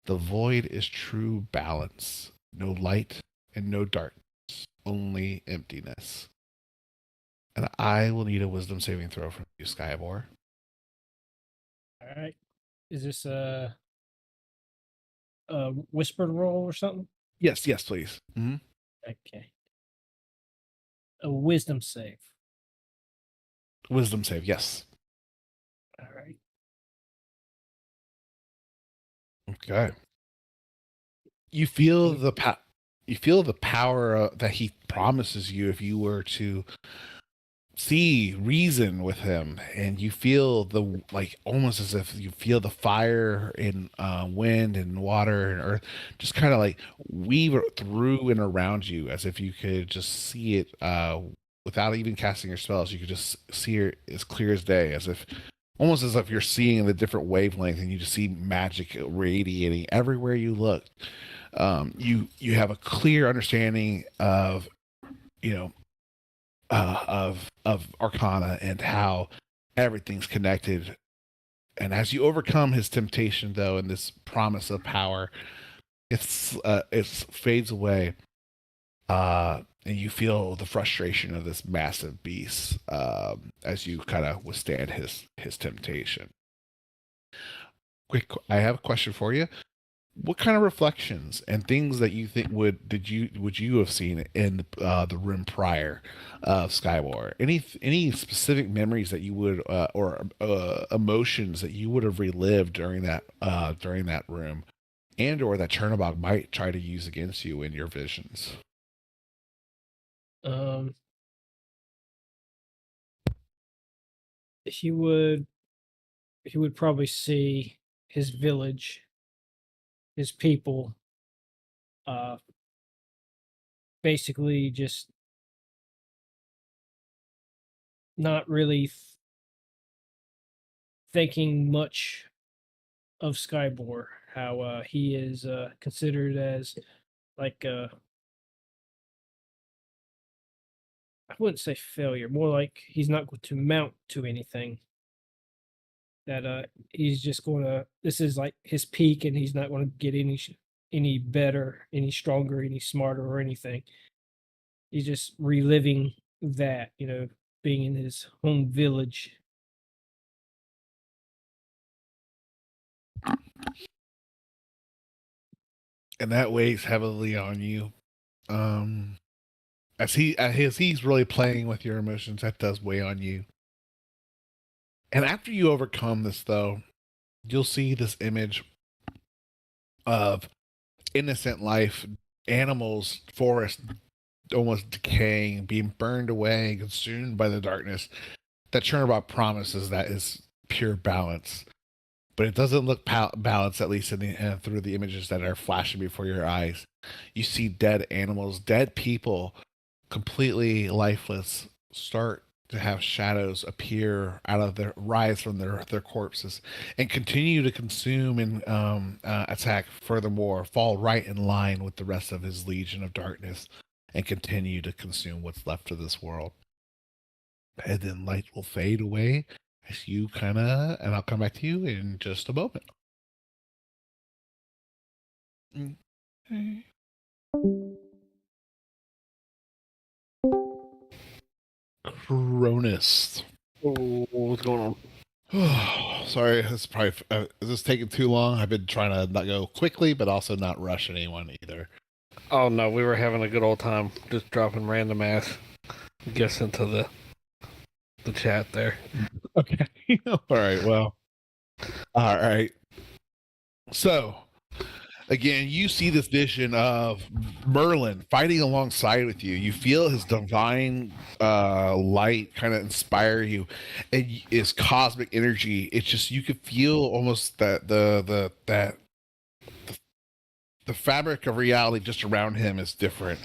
The void is true balance. No light and no darkness, only emptiness." And I will need a wisdom saving throw from you, Skybor. All right. Is this a whispered roll or something? Yes, please. Mm-hmm. Okay. A wisdom save. Wisdom save, yes. All right. Okay. You feel the power that he promises you if you were to reason with him, and you feel the almost as if you feel the fire in wind and water and earth just kind of like weave through and around you, as if you could just see it without even casting your spells. You could just see it as clear as day, as if almost as if you're seeing the different wavelength, and you just see magic radiating everywhere you look. You have a clear understanding of of Arcana and how everything's connected. And as you overcome his temptation, though, and this promise of power, it fades away, and you feel the frustration of this massive beast as you kind of withstand his temptation. I have a question for you. What kind of reflections and things that you think would you have seen in the room prior of Skywar? Any specific memories that you would or emotions that you would have relived during that room, and or that Chernobog might try to use against you in your visions? He would probably see his village, his people, basically just not really thinking much of Skybor, how he is considered as like I wouldn't say failure, more like he's not going to mount to anything. That he's just going to, this is like his peak, and he's not going to get any better, any stronger, any smarter, or anything. He's just reliving that, being in his home village. And that weighs heavily on you. As he's really playing with your emotions, that does weigh on you. And after you overcome this, though, you'll see this image of innocent life, animals, forest almost decaying, being burned away, consumed by the darkness. That Chernobog promises that is pure balance. But it doesn't look balanced, at least through the images that are flashing before your eyes. You see dead animals, dead people, completely lifeless, start to have shadows appear rise from their corpses, and continue to consume and attack. Furthermore, fall right in line with the rest of his legion of darkness, and continue to consume what's left of this world. And then light will fade away as you and I'll come back to you in just a moment. Okay. Cronus. Oh, what's going on? Sorry, this is probably is this taking too long? I've been trying to not go quickly, but also not rush anyone either. Oh no, we were having a good old time, just dropping random ass guests into the chat there. Okay. All right. Well. All right. So, again, you see this vision of Merlin fighting alongside with you. You feel his divine light kind of inspire you, and his cosmic energy. It's just you could feel almost that the fabric of reality just around him is different.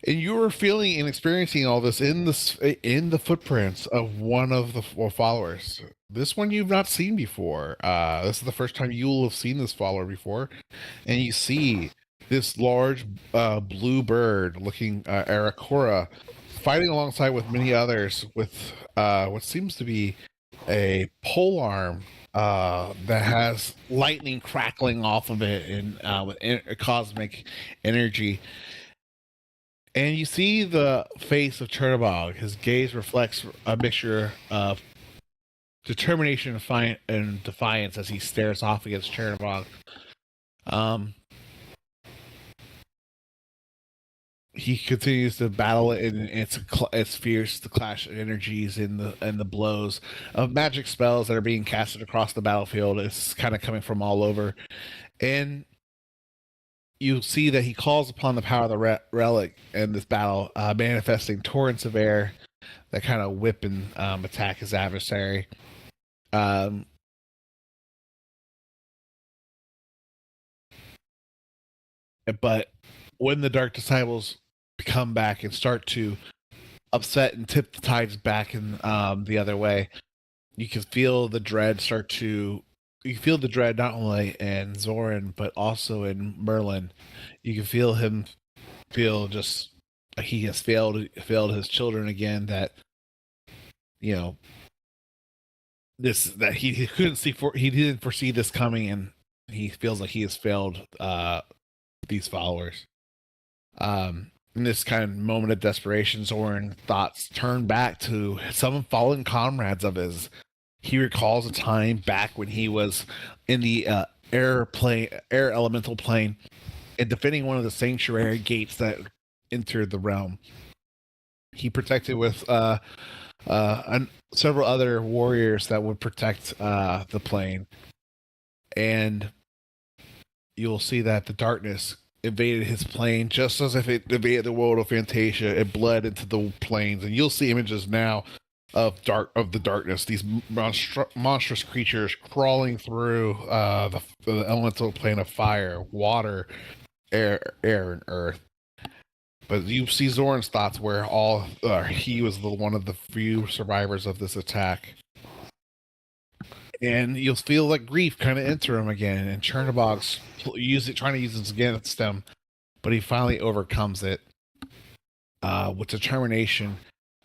And you were feeling and experiencing all this in the footprints of one of the followers. This one you've not seen before. This is the first time you'll have seen this follower before, and you see this large blue bird looking Arakora fighting alongside with many others with what seems to be a pole arm that has lightning crackling off of it and with cosmic energy. And you see the face of Chernobog. His gaze reflects a mixture of determination and defiance as he stares off against Chernobog. He continues to battle it, and it's fierce. The clash of energies and the blows of magic spells that are being casted across the battlefield is kind of coming from all over, and you see that he calls upon the power of the relic in this battle, manifesting torrents of air that kind of whip and attack his adversary. But when the Dark Disciples come back and start to upset and tip the tides back in the other way, you can feel the dread not only in Zoran but also in Merlin. You can feel him just like he has failed his children again. That that he couldn't he didn't foresee this coming, and he feels like he has failed these followers. In this kind of moment of desperation, Zoran thoughts turn back to some fallen comrades of his. He recalls a time back when he was in the air elemental plane and defending one of the sanctuary gates that entered the realm. He protected with several other warriors that would protect the plane. And you'll see that the darkness invaded his plane just as if it invaded the world of Fantasia. It bled into the planes, and you'll see images now of the darkness, these monstrous creatures crawling through the elemental plane of fire, water, air, and earth. But you see Zoran's thoughts where he was one of the few survivors of this attack. And you'll feel like grief kind of enter him again, and Chernobog's trying to use it against him, but he finally overcomes it with determination,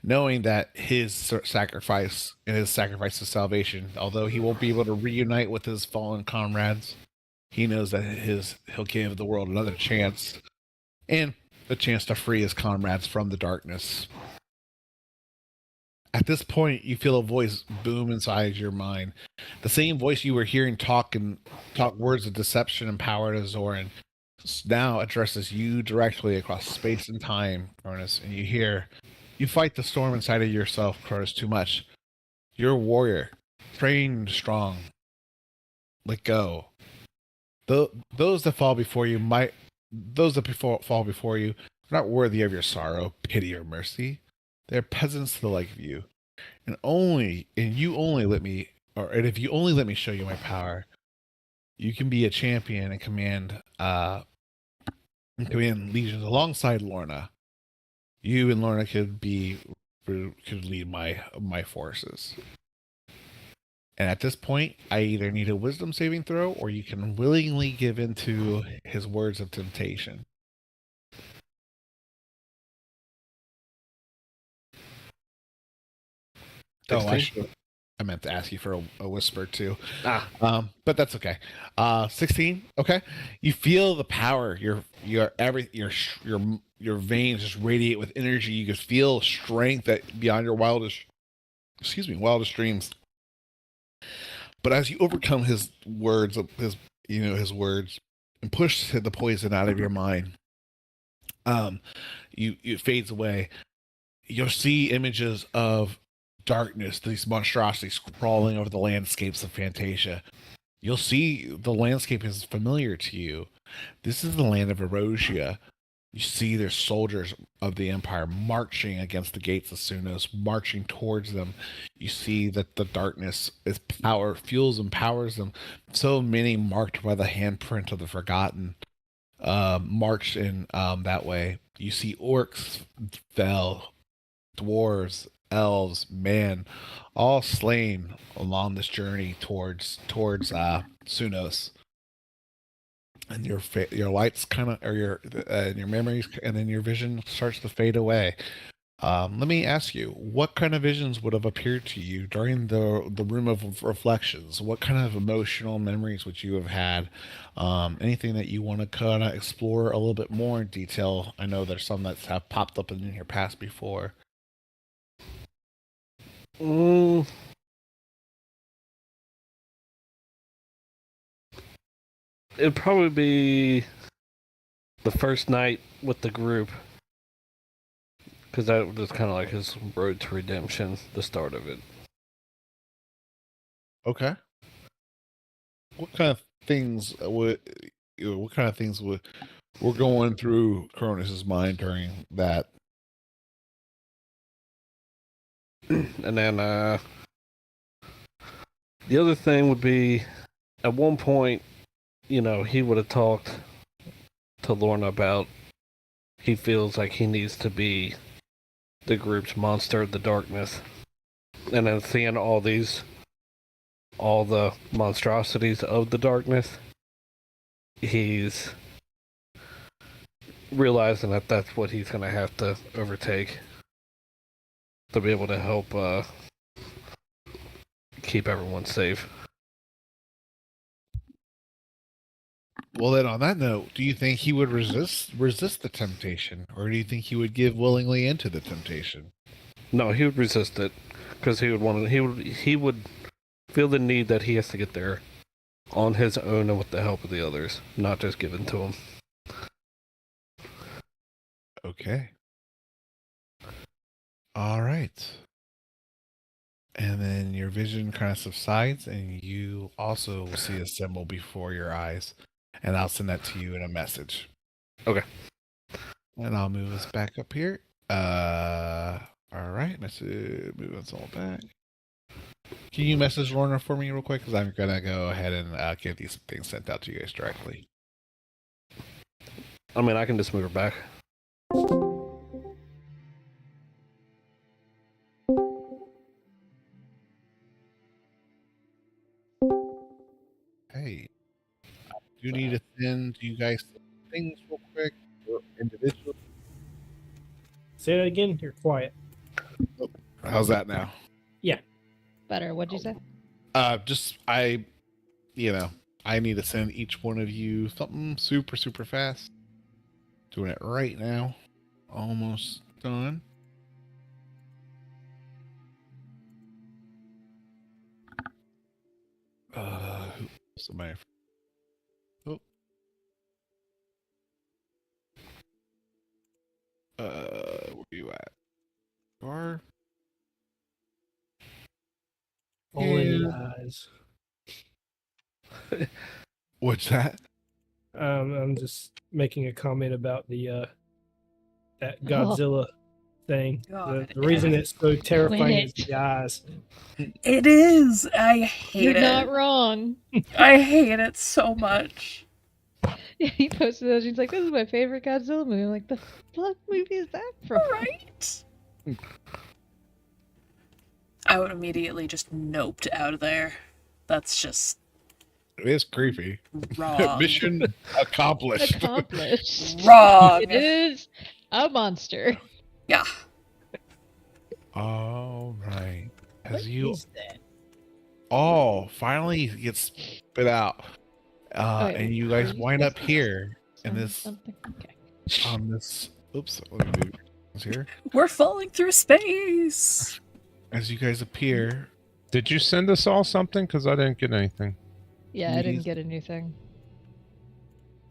knowing that his sacrifice of salvation, although he won't be able to reunite with his fallen comrades, he knows that he'll give the world another chance, and a chance to free his comrades from the darkness. At this point, you feel a voice boom inside your mind. The same voice you were hearing talk words of deception and power to Zoran now addresses you directly across space and time, Cronus, and you fight the storm inside of yourself, Cronus, too much. You're a warrior, trained, strong. Let go. Those that fall before you are not worthy of your sorrow, pity, or mercy. They're peasants to the like of you, and if you only let me show you my power, you can be a champion and command legions alongside Lorna. You and Lorna could lead my forces. And at this point, I either need a wisdom saving throw, or you can willingly give into his words of temptation. I meant to ask you for a whisper too. But that's okay. 16. Okay. You feel the power. Your veins just radiate with energy. You can feel strength that beyond your wildest dreams. But as you overcome his words, and push the poison out of your mind, it fades away. You'll see images of darkness, these monstrosities crawling over the landscapes of Fantasia. You'll see the landscape is familiar to you. This is the land of Erosia. You see there's soldiers of the Empire marching against the gates of Sunos, marching towards them. You see that the darkness fuels and powers them. So many marked by the handprint of the Forgotten marched in that way. You see orcs, fell, dwarves, elves, man, all slain along this journey towards Sunos. And your lights kind of, or your memories, and then your vision starts to fade away. Let me ask you, what kind of visions would have appeared to you during the room of reflections? What kind of emotional memories would you have had? Anything that you want to kind of explore a little bit more in detail? I know there's some that have popped up in your past before. It'd probably be the first night with the group, because that was kind of like his road to redemption, the start of it. Okay. What kind of things were going through Cronus's mind during that? And then the other thing would be, at one point, he would have talked to Lorna about he feels like he needs to be the group's monster of the darkness. And then seeing all the monstrosities of the darkness, he's realizing that that's what he's going to have to overtake to be able to help keep everyone safe. Well, then, on that note, do you think he would resist the temptation, or do you think he would give willingly into the temptation? No, he would resist it because he would feel the need that he has to get there on his own and with the help of the others, not just given to him. Okay. All right. And then your vision kind of subsides, and you also will see a symbol before your eyes. And I'll send that to you in a message. Okay. And I'll move us back up here. All right. Message. Move us all back. Can you message Lorna for me real quick? Because I'm going to go ahead and get these things sent out to you guys directly. I mean, I can just move her back. Hey. Do you need to send you guys things real quick or individually? Say that again. You're quiet. How's that now? Better. What'd you say? I need to send each one of you something super, super fast. Doing it right now. Almost done. Somebody. Oh. Where you at? Bar. All in the Yeah. eyes. What's that? I'm just making a comment about the that Oh. Godzilla thing. God, The reason it's so terrifying is Quit. the eyes. It is. I hate You're it. not wrong. I hate it so much. Yeah, he posted those. He's like, "This is my favorite Godzilla movie." I'm like, the fuck movie is that from? Right? I would immediately just noped out of there. That's just It is creepy. wrong. Mission accomplished. Accomplished. Wrong. It is a monster. Yeah. All right. As What you is that? all finally get spit out, Wait, and you are guys you wind up supposed to here in send this something? Okay. on this. Oops, let me move this here. We're falling through space. As you guys appear, Did you send us all something? Because I didn't get anything. Yeah, I didn't Please. get anything.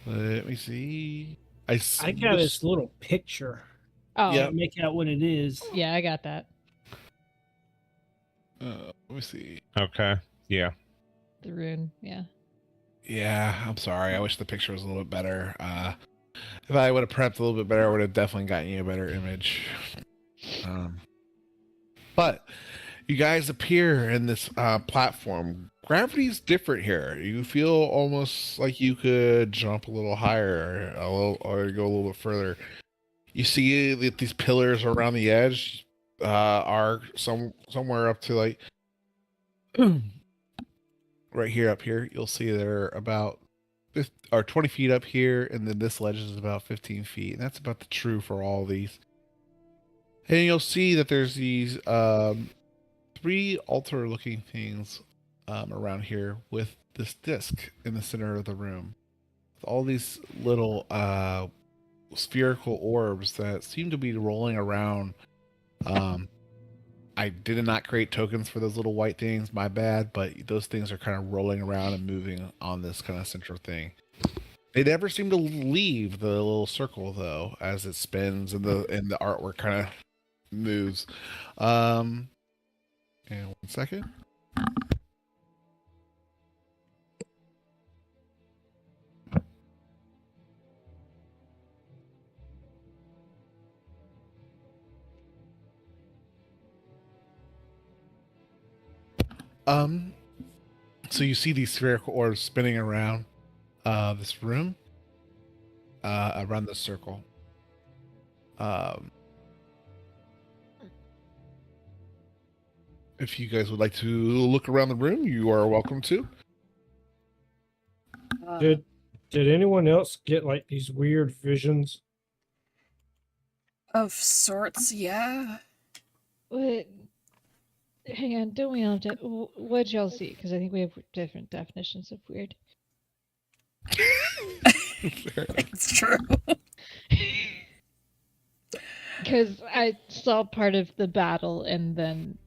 let me see. I got this little picture. Oh, Yeah. Make out what it is. yeah, I got that. Let me see. Okay. Yeah. The rune. Yeah. Yeah, I'm sorry. I wish the picture was a little bit better. If I would have prepped a little bit better, I would have definitely gotten you a better image. But you guys appear in this platform. Gravity's different here. You feel almost like you could jump a little higher, or go a little bit further. You see that these pillars around the edge are somewhere up to like right here up here. You'll see they're about 20 feet up here, and then this ledge is about 15 feet, and that's about the true for all these. And you'll see that there's these three altar-looking things around here with this disc in the center of the room. With all these little spherical orbs that seem to be rolling around. I did not create tokens for those little white things, my bad, but those things are kind of rolling around and moving on this kind of central thing. They never seem to leave the little circle though, as it spins and the artwork kind of moves. And 1 second. So you see these spherical orbs spinning around this room, around the circle. If you guys would like to look around the room, you are welcome to. Did anyone else get like these weird visions? Of sorts, yeah. What? Hang on, don't we all have to? What'd y'all see? Because I think we have different definitions of weird. It's true. Because I saw part of the battle, and then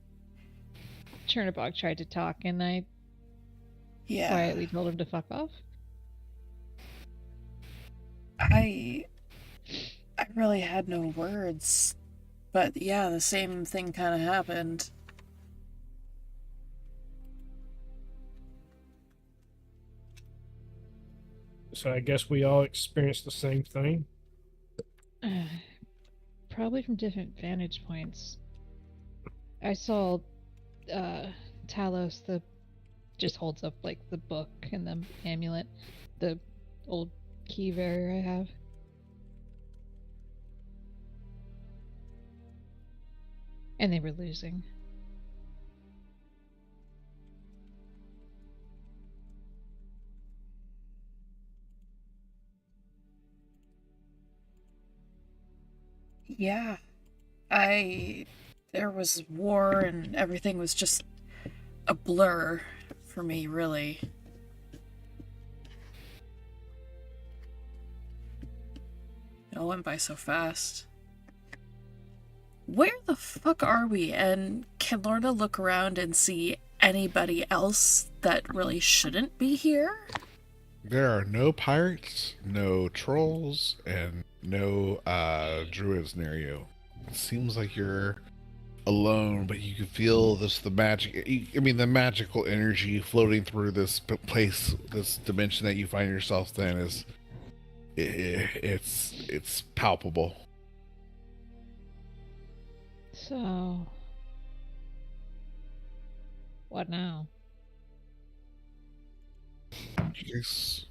Chernobog tried to talk, and I quietly told him to fuck off. I really had no words, but yeah, the same thing kind of happened. So I guess we all experienced the same thing. Probably from different vantage points. I saw Talos just holds up like the book and the amulet, the old key bearer I have. And they were losing. Yeah. There was war and everything was just a blur for me, really. It all went by so fast. Where the fuck are we? And can Lorna look around and see anybody else that really shouldn't be here? There are no pirates, no trolls, and no druids near you. It seems like you're alone, but you can feel the magical energy floating through this place, this dimension that you find yourself in is it's palpable. So, what now? Yes.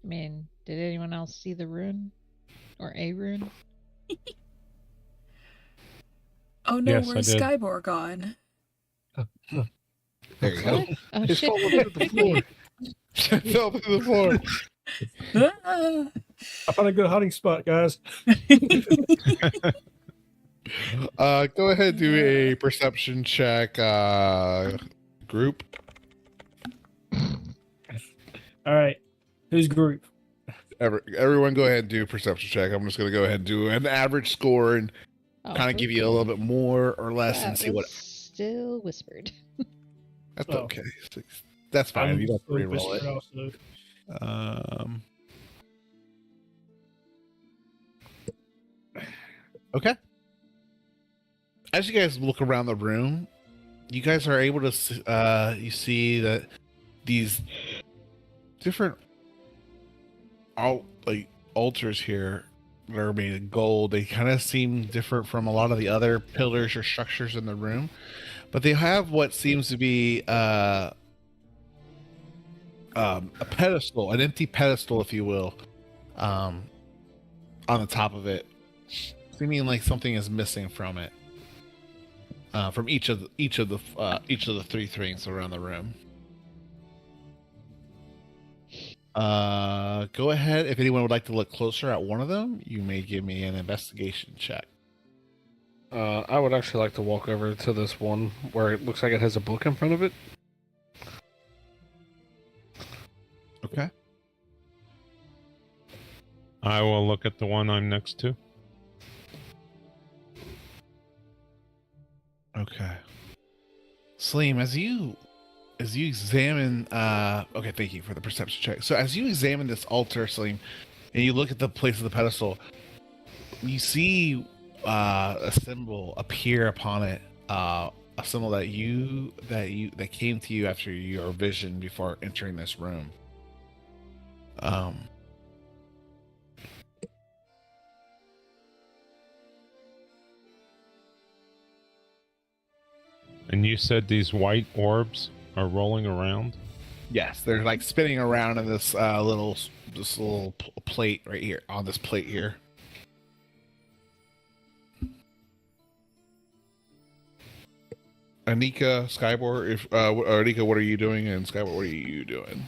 I mean, did anyone else see the rune? Or a rune? Oh no, Yes, I where's did. Skybor gone? There you go. What? Oh, It's shit. falling to the floor. It fell to the floor. Ah. I found a good hiding spot, guys. Go ahead and do a perception check, group. All right, whose group? Everyone go ahead and do a perception check. I'm just going to go ahead and do an average score and Oh, kind of give you a little bit more or less and that see what. was still whispered. That's Oh. okay. That's fine. You don't have to I'm reroll it. also. Okay. As you guys look around the room, you guys are able to you see that these different altars here that are made of gold, they kind of seem different from a lot of the other pillars or structures in the room, but they have what seems to be a pedestal, an empty pedestal, if you will, on the top of it. seeming like something is missing from it. From each of the three things around the room. Go ahead. If anyone would like to look closer at one of them, you may give me an investigation check. I would actually like to walk over to this one where it looks like it has a book in front of it. Okay. I will look at the one I'm next to. Okay. Saleem, as you examine okay, thank you for the perception check. So as you examine this altar, Saleem, and you look at the place of the pedestal, you see a symbol appear upon it, a symbol that came to you after your vision before entering this room. And you said these white orbs are rolling around? Yes, they're like spinning around in this little plate right here, on this plate here. Anika, Skybor, Anika, what are you doing? And Skybor, what are you doing?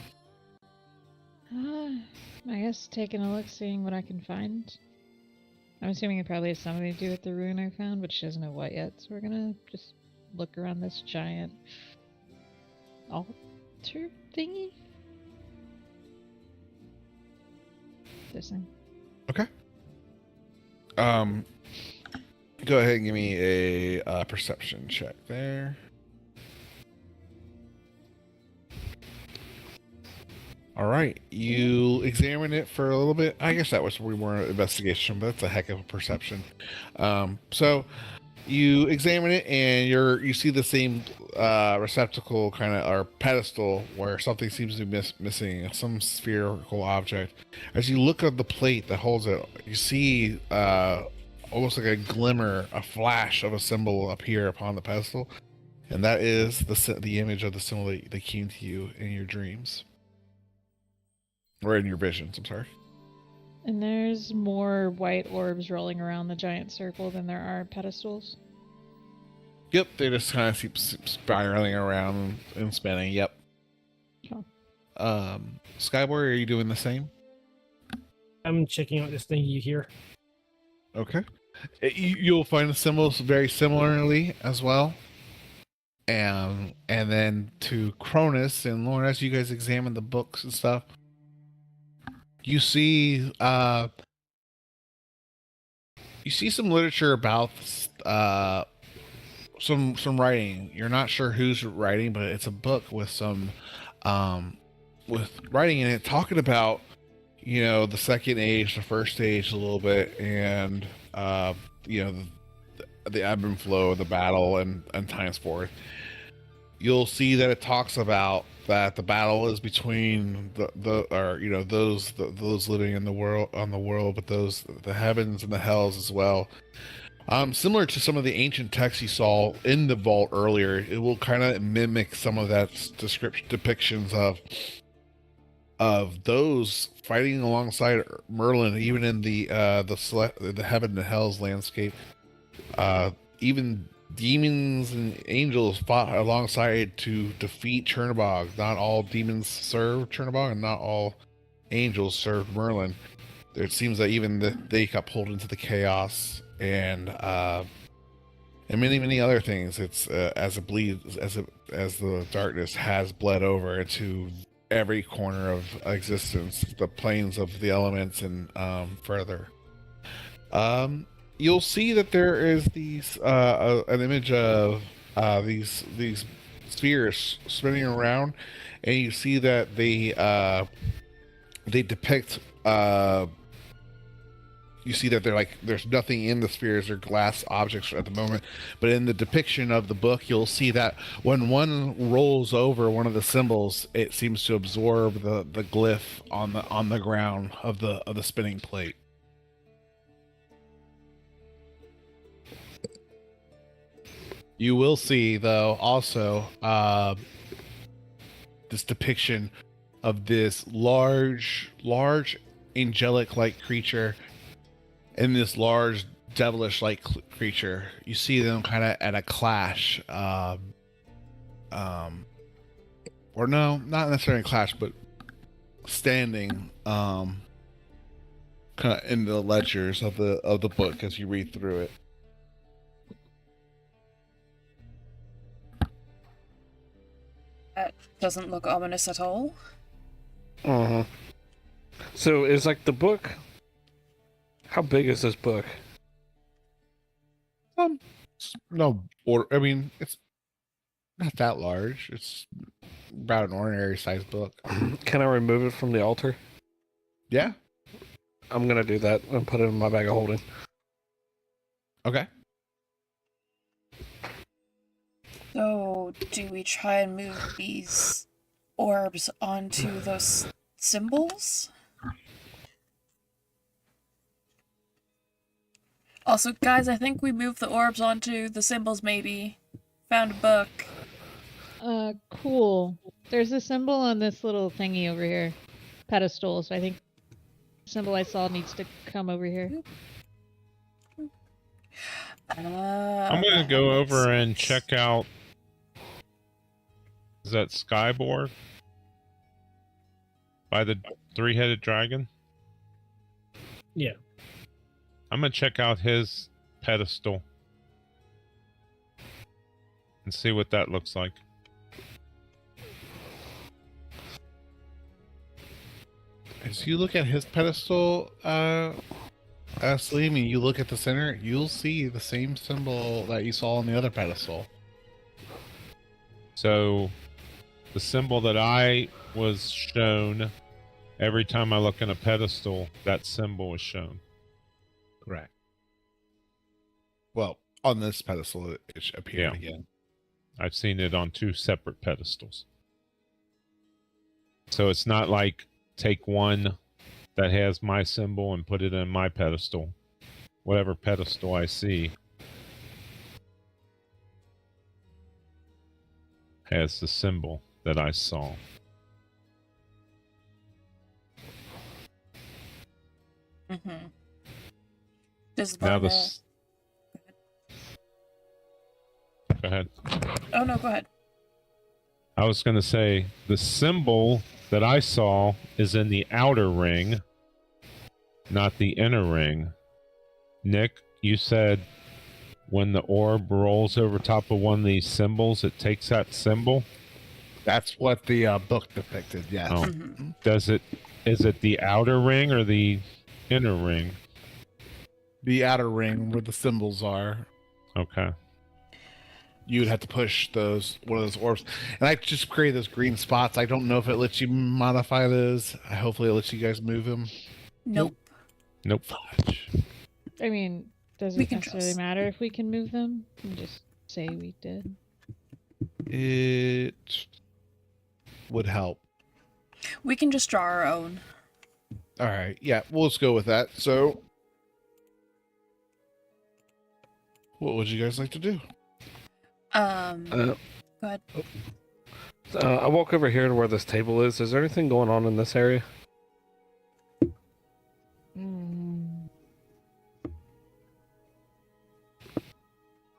I guess taking a look, seeing what I can find. I'm assuming it probably has something to do with the rune I found, but she doesn't know what yet. So we're gonna just look around this giant altar thingy. This thing. Okay. Go ahead and give me a perception check there. All right, you examine it for a little bit. I guess that was more investigation, but that's a heck of a perception. So you examine it, and you see the same receptacle kind of or pedestal where something seems to be missing, some spherical object. As you look at the plate that holds it, you see almost like a glimmer, a flash of a symbol appear upon the pedestal, and that is the image of the symbol that came to you in your dreams. Or in your visions, I'm sorry. And there's more white orbs rolling around the giant circle than there are pedestals. Yep, they just kind of keep spiraling around and spinning. Yep. Cool. Skyward, are you doing the same? I'm checking out this thing you hear. Okay. You'll find the symbols very similarly as well. And then to Cronus and Lauren, as you guys examine the books and stuff, you see some literature about some writing. You're not sure who's writing, but it's a book with some with writing in it talking about, you know, the second age, the first age a little bit, and you know, the ebb and flow of the battle and times forth. You'll see that it talks about that the battle is between those living in the world but the heavens and the hells as well. Similar to some of the ancient texts you saw in the vault earlier, it will kind of mimic some of that depictions of those fighting alongside Merlin, even in the heaven and hell's landscape. Even demons and angels fought alongside to defeat Chernobog. Not all demons serve Chernobog, and not all angels served Merlin. It seems that even they got pulled into the chaos and many other things. It's as the darkness has bled over into every corner of existence, the planes of the elements, and further. You'll see that there is an image of these spheres spinning around, and you see that they depict. You see that they're like there's nothing in the spheres or glass objects at the moment, but in the depiction of the book, you'll see that when one rolls over one of the symbols, it seems to absorb the glyph on the ground of the spinning plate. You will see, though, also this depiction of this large angelic-like creature, and this large devilish-like creature. You see them kind of at a clash, or no, not necessarily a clash, but standing, kind of in the ledgers of the book as you read through it. That doesn't look ominous at all. Uh-huh. So is like the book, how big is this book? No, or I mean, it's not that large. It's about an ordinary sized book. Can I remove it from the altar? Yeah. I'm gonna do that and put it in my bag of holding. Okay. So, do we try and move these orbs onto those symbols? Also, guys, I think we moved the orbs onto the symbols, maybe. Found a book. Cool. There's a symbol on this little thingy over here. Pedestal, so I think the symbol I saw needs to come over here. I'm gonna go over and check out. Is that Skyboard by the three-headed dragon? Yeah. I'm gonna check out his pedestal and see what that looks like. As you look at his pedestal, Salim, and you look at the center, you'll see the same symbol that you saw on the other pedestal. So, the symbol that I was shown, every time I look in a pedestal, that symbol is shown. Correct. Well, on this pedestal, it appeared Yeah. again. I've seen it on 2 separate pedestals. So it's not like take one that has my symbol and put it in my pedestal. Whatever pedestal I see has the symbol that I saw. Mm-hmm. Does Now Varna... this. Go ahead. Oh, no, go ahead. I was going to say the symbol that I saw is in the outer ring, not the inner ring. Nick, you said when the orb rolls over top of one of these symbols, it takes that symbol. That's what the book depicted. Yes. Oh. Mm-hmm. Is it the outer ring or the inner ring? The outer ring where the symbols are. Okay. You would have to push one of those orbs. And I just created those green spots. I don't know if it lets you modify those. Hopefully it lets you guys move them. Nope. Nope. Fudge. I mean, does We it can necessarily trust. matter if we can move them? We can just say we did. It would help. We can just draw our own. All right. Yeah, we'll just go with that. So, what would you guys like to do? Go ahead. I walk over here to where this table is. Is there anything going on in this area?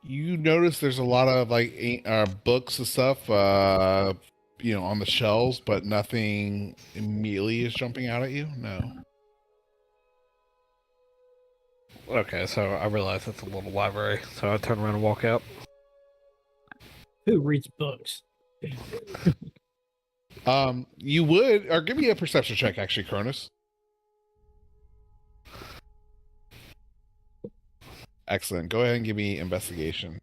You notice there's a lot of like books and stuff, on the shelves, but nothing immediately is jumping out at you. No. Okay, so I realize it's a little library, so I turn around and walk out. Who reads books? You would, or give me a perception check, actually, Cronus. Excellent. Go ahead and give me investigation.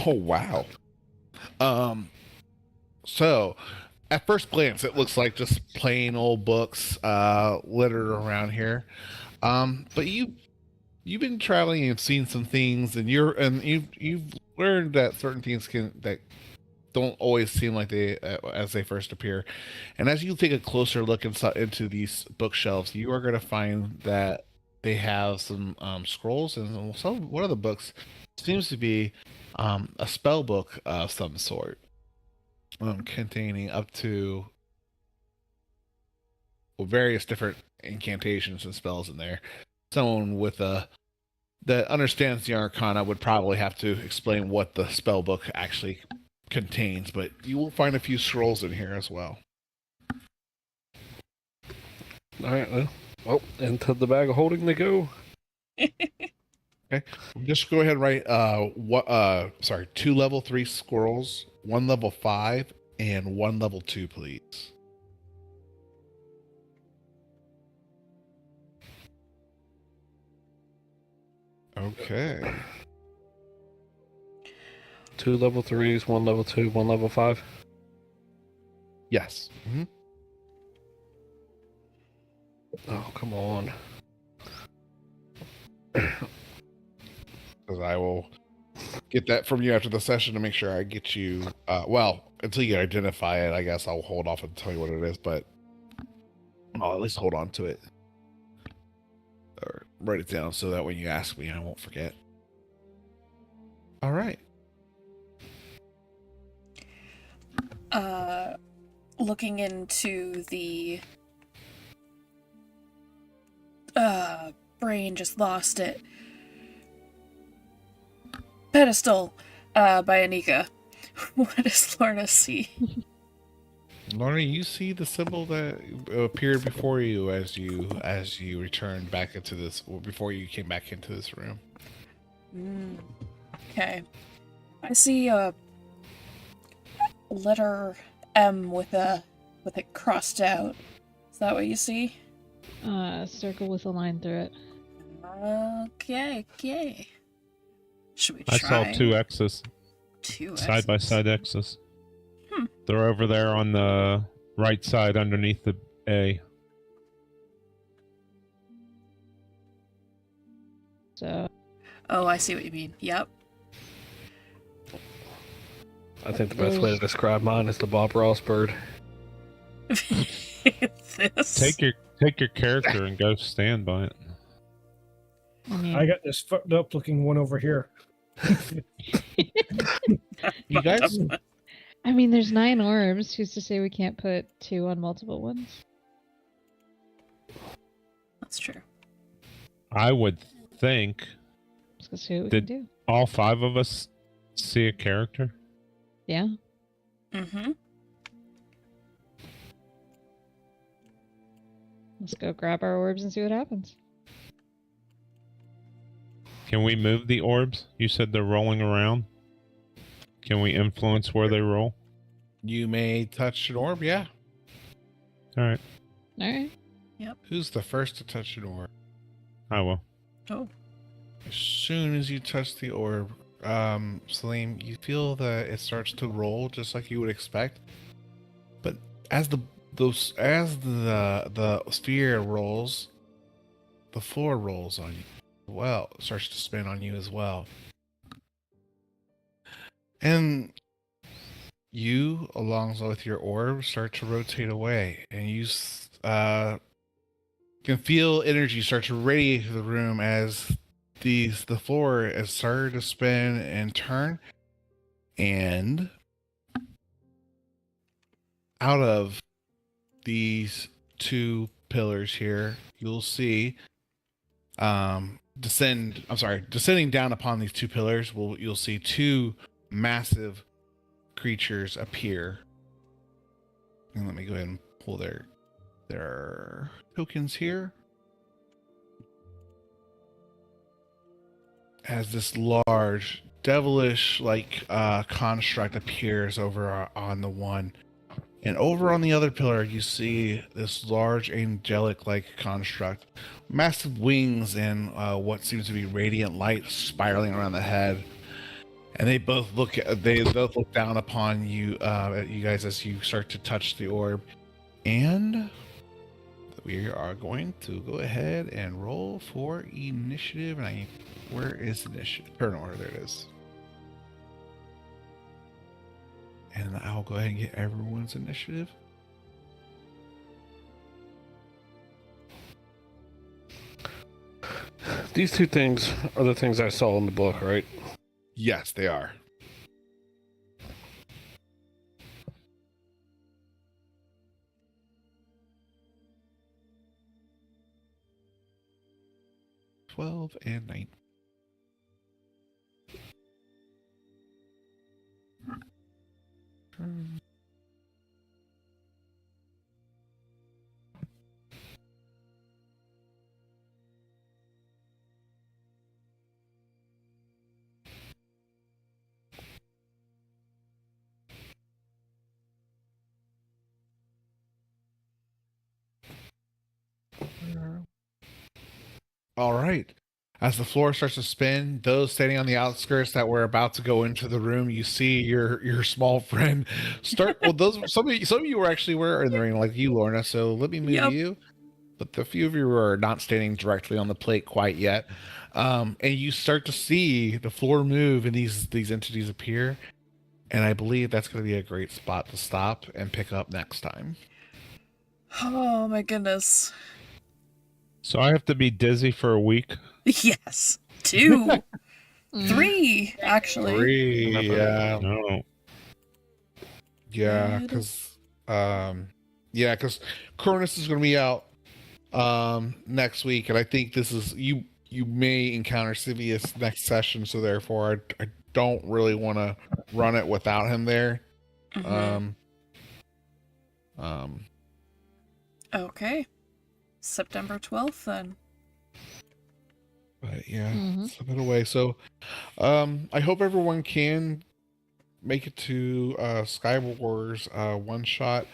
Oh, wow. So at first glance, it looks like just plain old books, littered around here. But you've been traveling and seen some things, and you've learned that certain things that don't always seem like they as they first appear. And as you take a closer look into these bookshelves, you are going to find that they have some scrolls, and one of the books seems to be a spell book of some sort, containing up to various different incantations and spells in there. Someone with a that understands the Arcana would probably have to explain what the spell book actually contains, but you will find a few scrolls in here as well. All right. Well, into the bag of holding they go. Okay, just go ahead and write 2 level 3 scrolls, 1 level 5, and 1 level 2, please. Okay. 2 level 3s, 1 level 2, 1 level 5. Yes. Oh, come on. Because I will get that from you after the session to make sure I get you. Until you identify it, I guess I'll hold off and tell you what it is, but I'll at least hold on to it. Or write it down so that when you ask me, I won't forget. All right. Looking into the brain just lost it. Pedestal by Anika. What does Lorna see? Lorna, you see the symbol that appeared before you as you returned back into this, or before you came back into this room. Okay. I see a letter M with it crossed out. Is that what you see? A circle with a line through it. Okay. Should we I try? saw 2 X's, 2 side by X's? side X's. Hmm. They're over there on the right side underneath the A. So Oh, I see what you mean. Yep. I think the best way to describe mine is the Bob Ross bird. This. Take your character and go stand by it. I mean, I got this fucked up looking one over here. You guys, I mean, there's 9 orbs. Who's to say we can't put 2 on multiple ones? That's true. I would think, Let's go see what we Did- can do. all 5 of us see a character. Yeah. Mm-hmm. Let's go grab our orbs and see what happens. Can we move the orbs? You said they're rolling around. Can we influence where they roll? you may touch an orb. Yeah. All right, All right. Who's the first to touch an orb? I will. Oh. As soon as you touch the orb, Salim, you feel that it starts to roll just like you would expect. But as the sphere rolls, the floor rolls on you. Well, it starts to spin on you as well. And you, along with your orb, start to rotate away, and you can feel energy start to radiate through the room as the floor has started to spin and turn, and out of these 2 pillars here, you'll see descending down upon these 2 pillars, you'll see 2 massive creatures appear. And let me go ahead and pull their tokens here. As this large devilish construct appears over on the one, and over on the other pillar you see this large angelic like construct, massive wings and what seems to be radiant light spiraling around the head. And they both look down upon you, at you guys, as you start to touch the orb. And we are going to go ahead and roll for initiative. And where is initiative? Turn order, there it is. And I'll go ahead and get everyone's initiative. These 2 things are the things I saw in the book, right? Yes, they are. 12 and 9. All right. As the floor starts to spin, those standing on the outskirts that were about to go into the room, you see your small friend start. Well, those some of you were in the ring, like you, Lorna. So let me move Yep. you. But the few of you are not standing directly on the plate quite yet, and you start to see the floor move and these entities appear. And I believe that's going to be a great spot to stop and pick up next time. Oh my goodness. So I have to be dizzy for a week. Yes. 2. Mm. 3, actually. Yeah. No. Yeah, Red. because Cronus is going to be out next week, and I think this is you may encounter Civius next session, so therefore I don't really want to run it without him there. Mhm. Um Okay. September 12th, then. but yeah, Mhm. it's a bit away. So I hope everyone can make it to Sky Wars one shot.